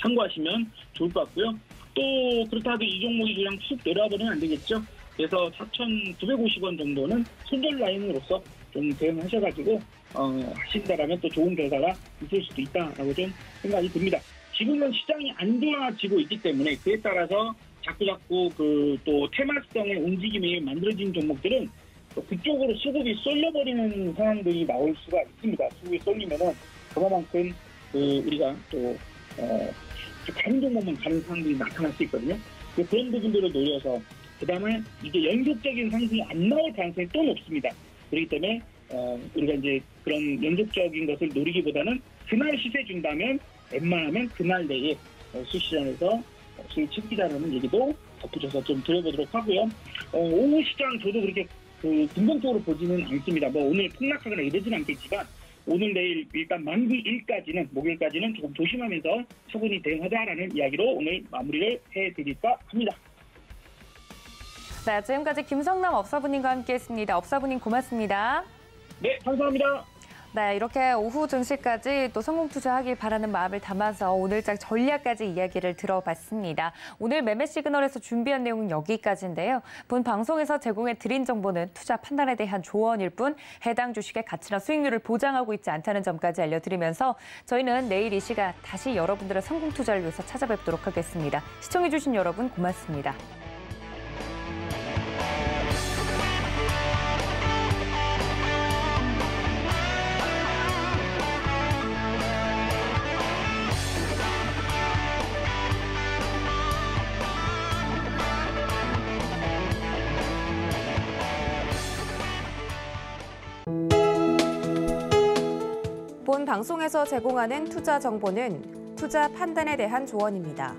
참고하시면 좋을 것 같고요. 또 그렇다 하도 이 종목이 그냥 쑥 내려와버리면 안 되겠죠. 그래서 4,950원 정도는 손절 라인으로서 좀 대응하셔가지고 하신다라면 또 좋은 결과가 있을 수도 있다라고 좀 생각이 듭니다. 지금은 시장이 안 좋아지고 있기 때문에 그에 따라서 자꾸 그 또 테마성의 움직임이 만들어진 종목들은 또 그쪽으로 수급이 쏠려버리는 상황들이 나올 수가 있습니다. 수급이 쏠리면은 그만큼 우리가 또 다른 종목만 가는 상황들이 나타날 수 있거든요. 그런 부분들을 노려서, 그 다음에 이게 연속적인 상승이 안 나올 가능성이 또 높습니다. 그렇기 때문에 우리가 이제 그런 연속적인 것을 노리기보다는 그날 시세 준다면 웬만하면 그날 내에 수시장에서 수익 챙기자라는 얘기도 덧붙여서 좀 드려보도록 하고요. 오후 시장 저도 그렇게 긍정적으로 보지는 않습니다. 뭐 오늘 폭락하거나 이러지는 않겠지만 오늘 내일 일단 만기 일까지는 목요일까지는 조금 조심하면서 차분히 대응하자라는 이야기로 오늘 마무리를 해드릴까 합니다. 네, 지금까지 김성남 업사부님과 함께했습니다. 업사부님 고맙습니다. 네, 감사합니다. 네, 이렇게 오후 증시까지 또 성공 투자하길 바라는 마음을 담아서 오늘장 전략까지 이야기를 들어봤습니다. 오늘 매매 시그널에서 준비한 내용은 여기까지인데요. 본 방송에서 제공해 드린 정보는 투자 판단에 대한 조언일 뿐 해당 주식의 가치나 수익률을 보장하고 있지 않다는 점까지 알려드리면서 저희는 내일 이 시간 다시 여러분들의 성공 투자를 위해서 찾아뵙도록 하겠습니다. 시청해주신 여러분 고맙습니다. 본 방송에서 제공하는 투자 정보는 투자 판단에 대한 조언입니다.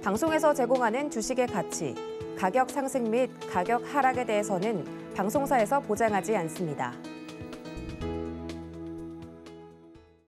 방송에서 제공하는 주식의 가치, 가격 상승 및 가격 하락에 대해서는 방송사에서 보장하지 않습니다.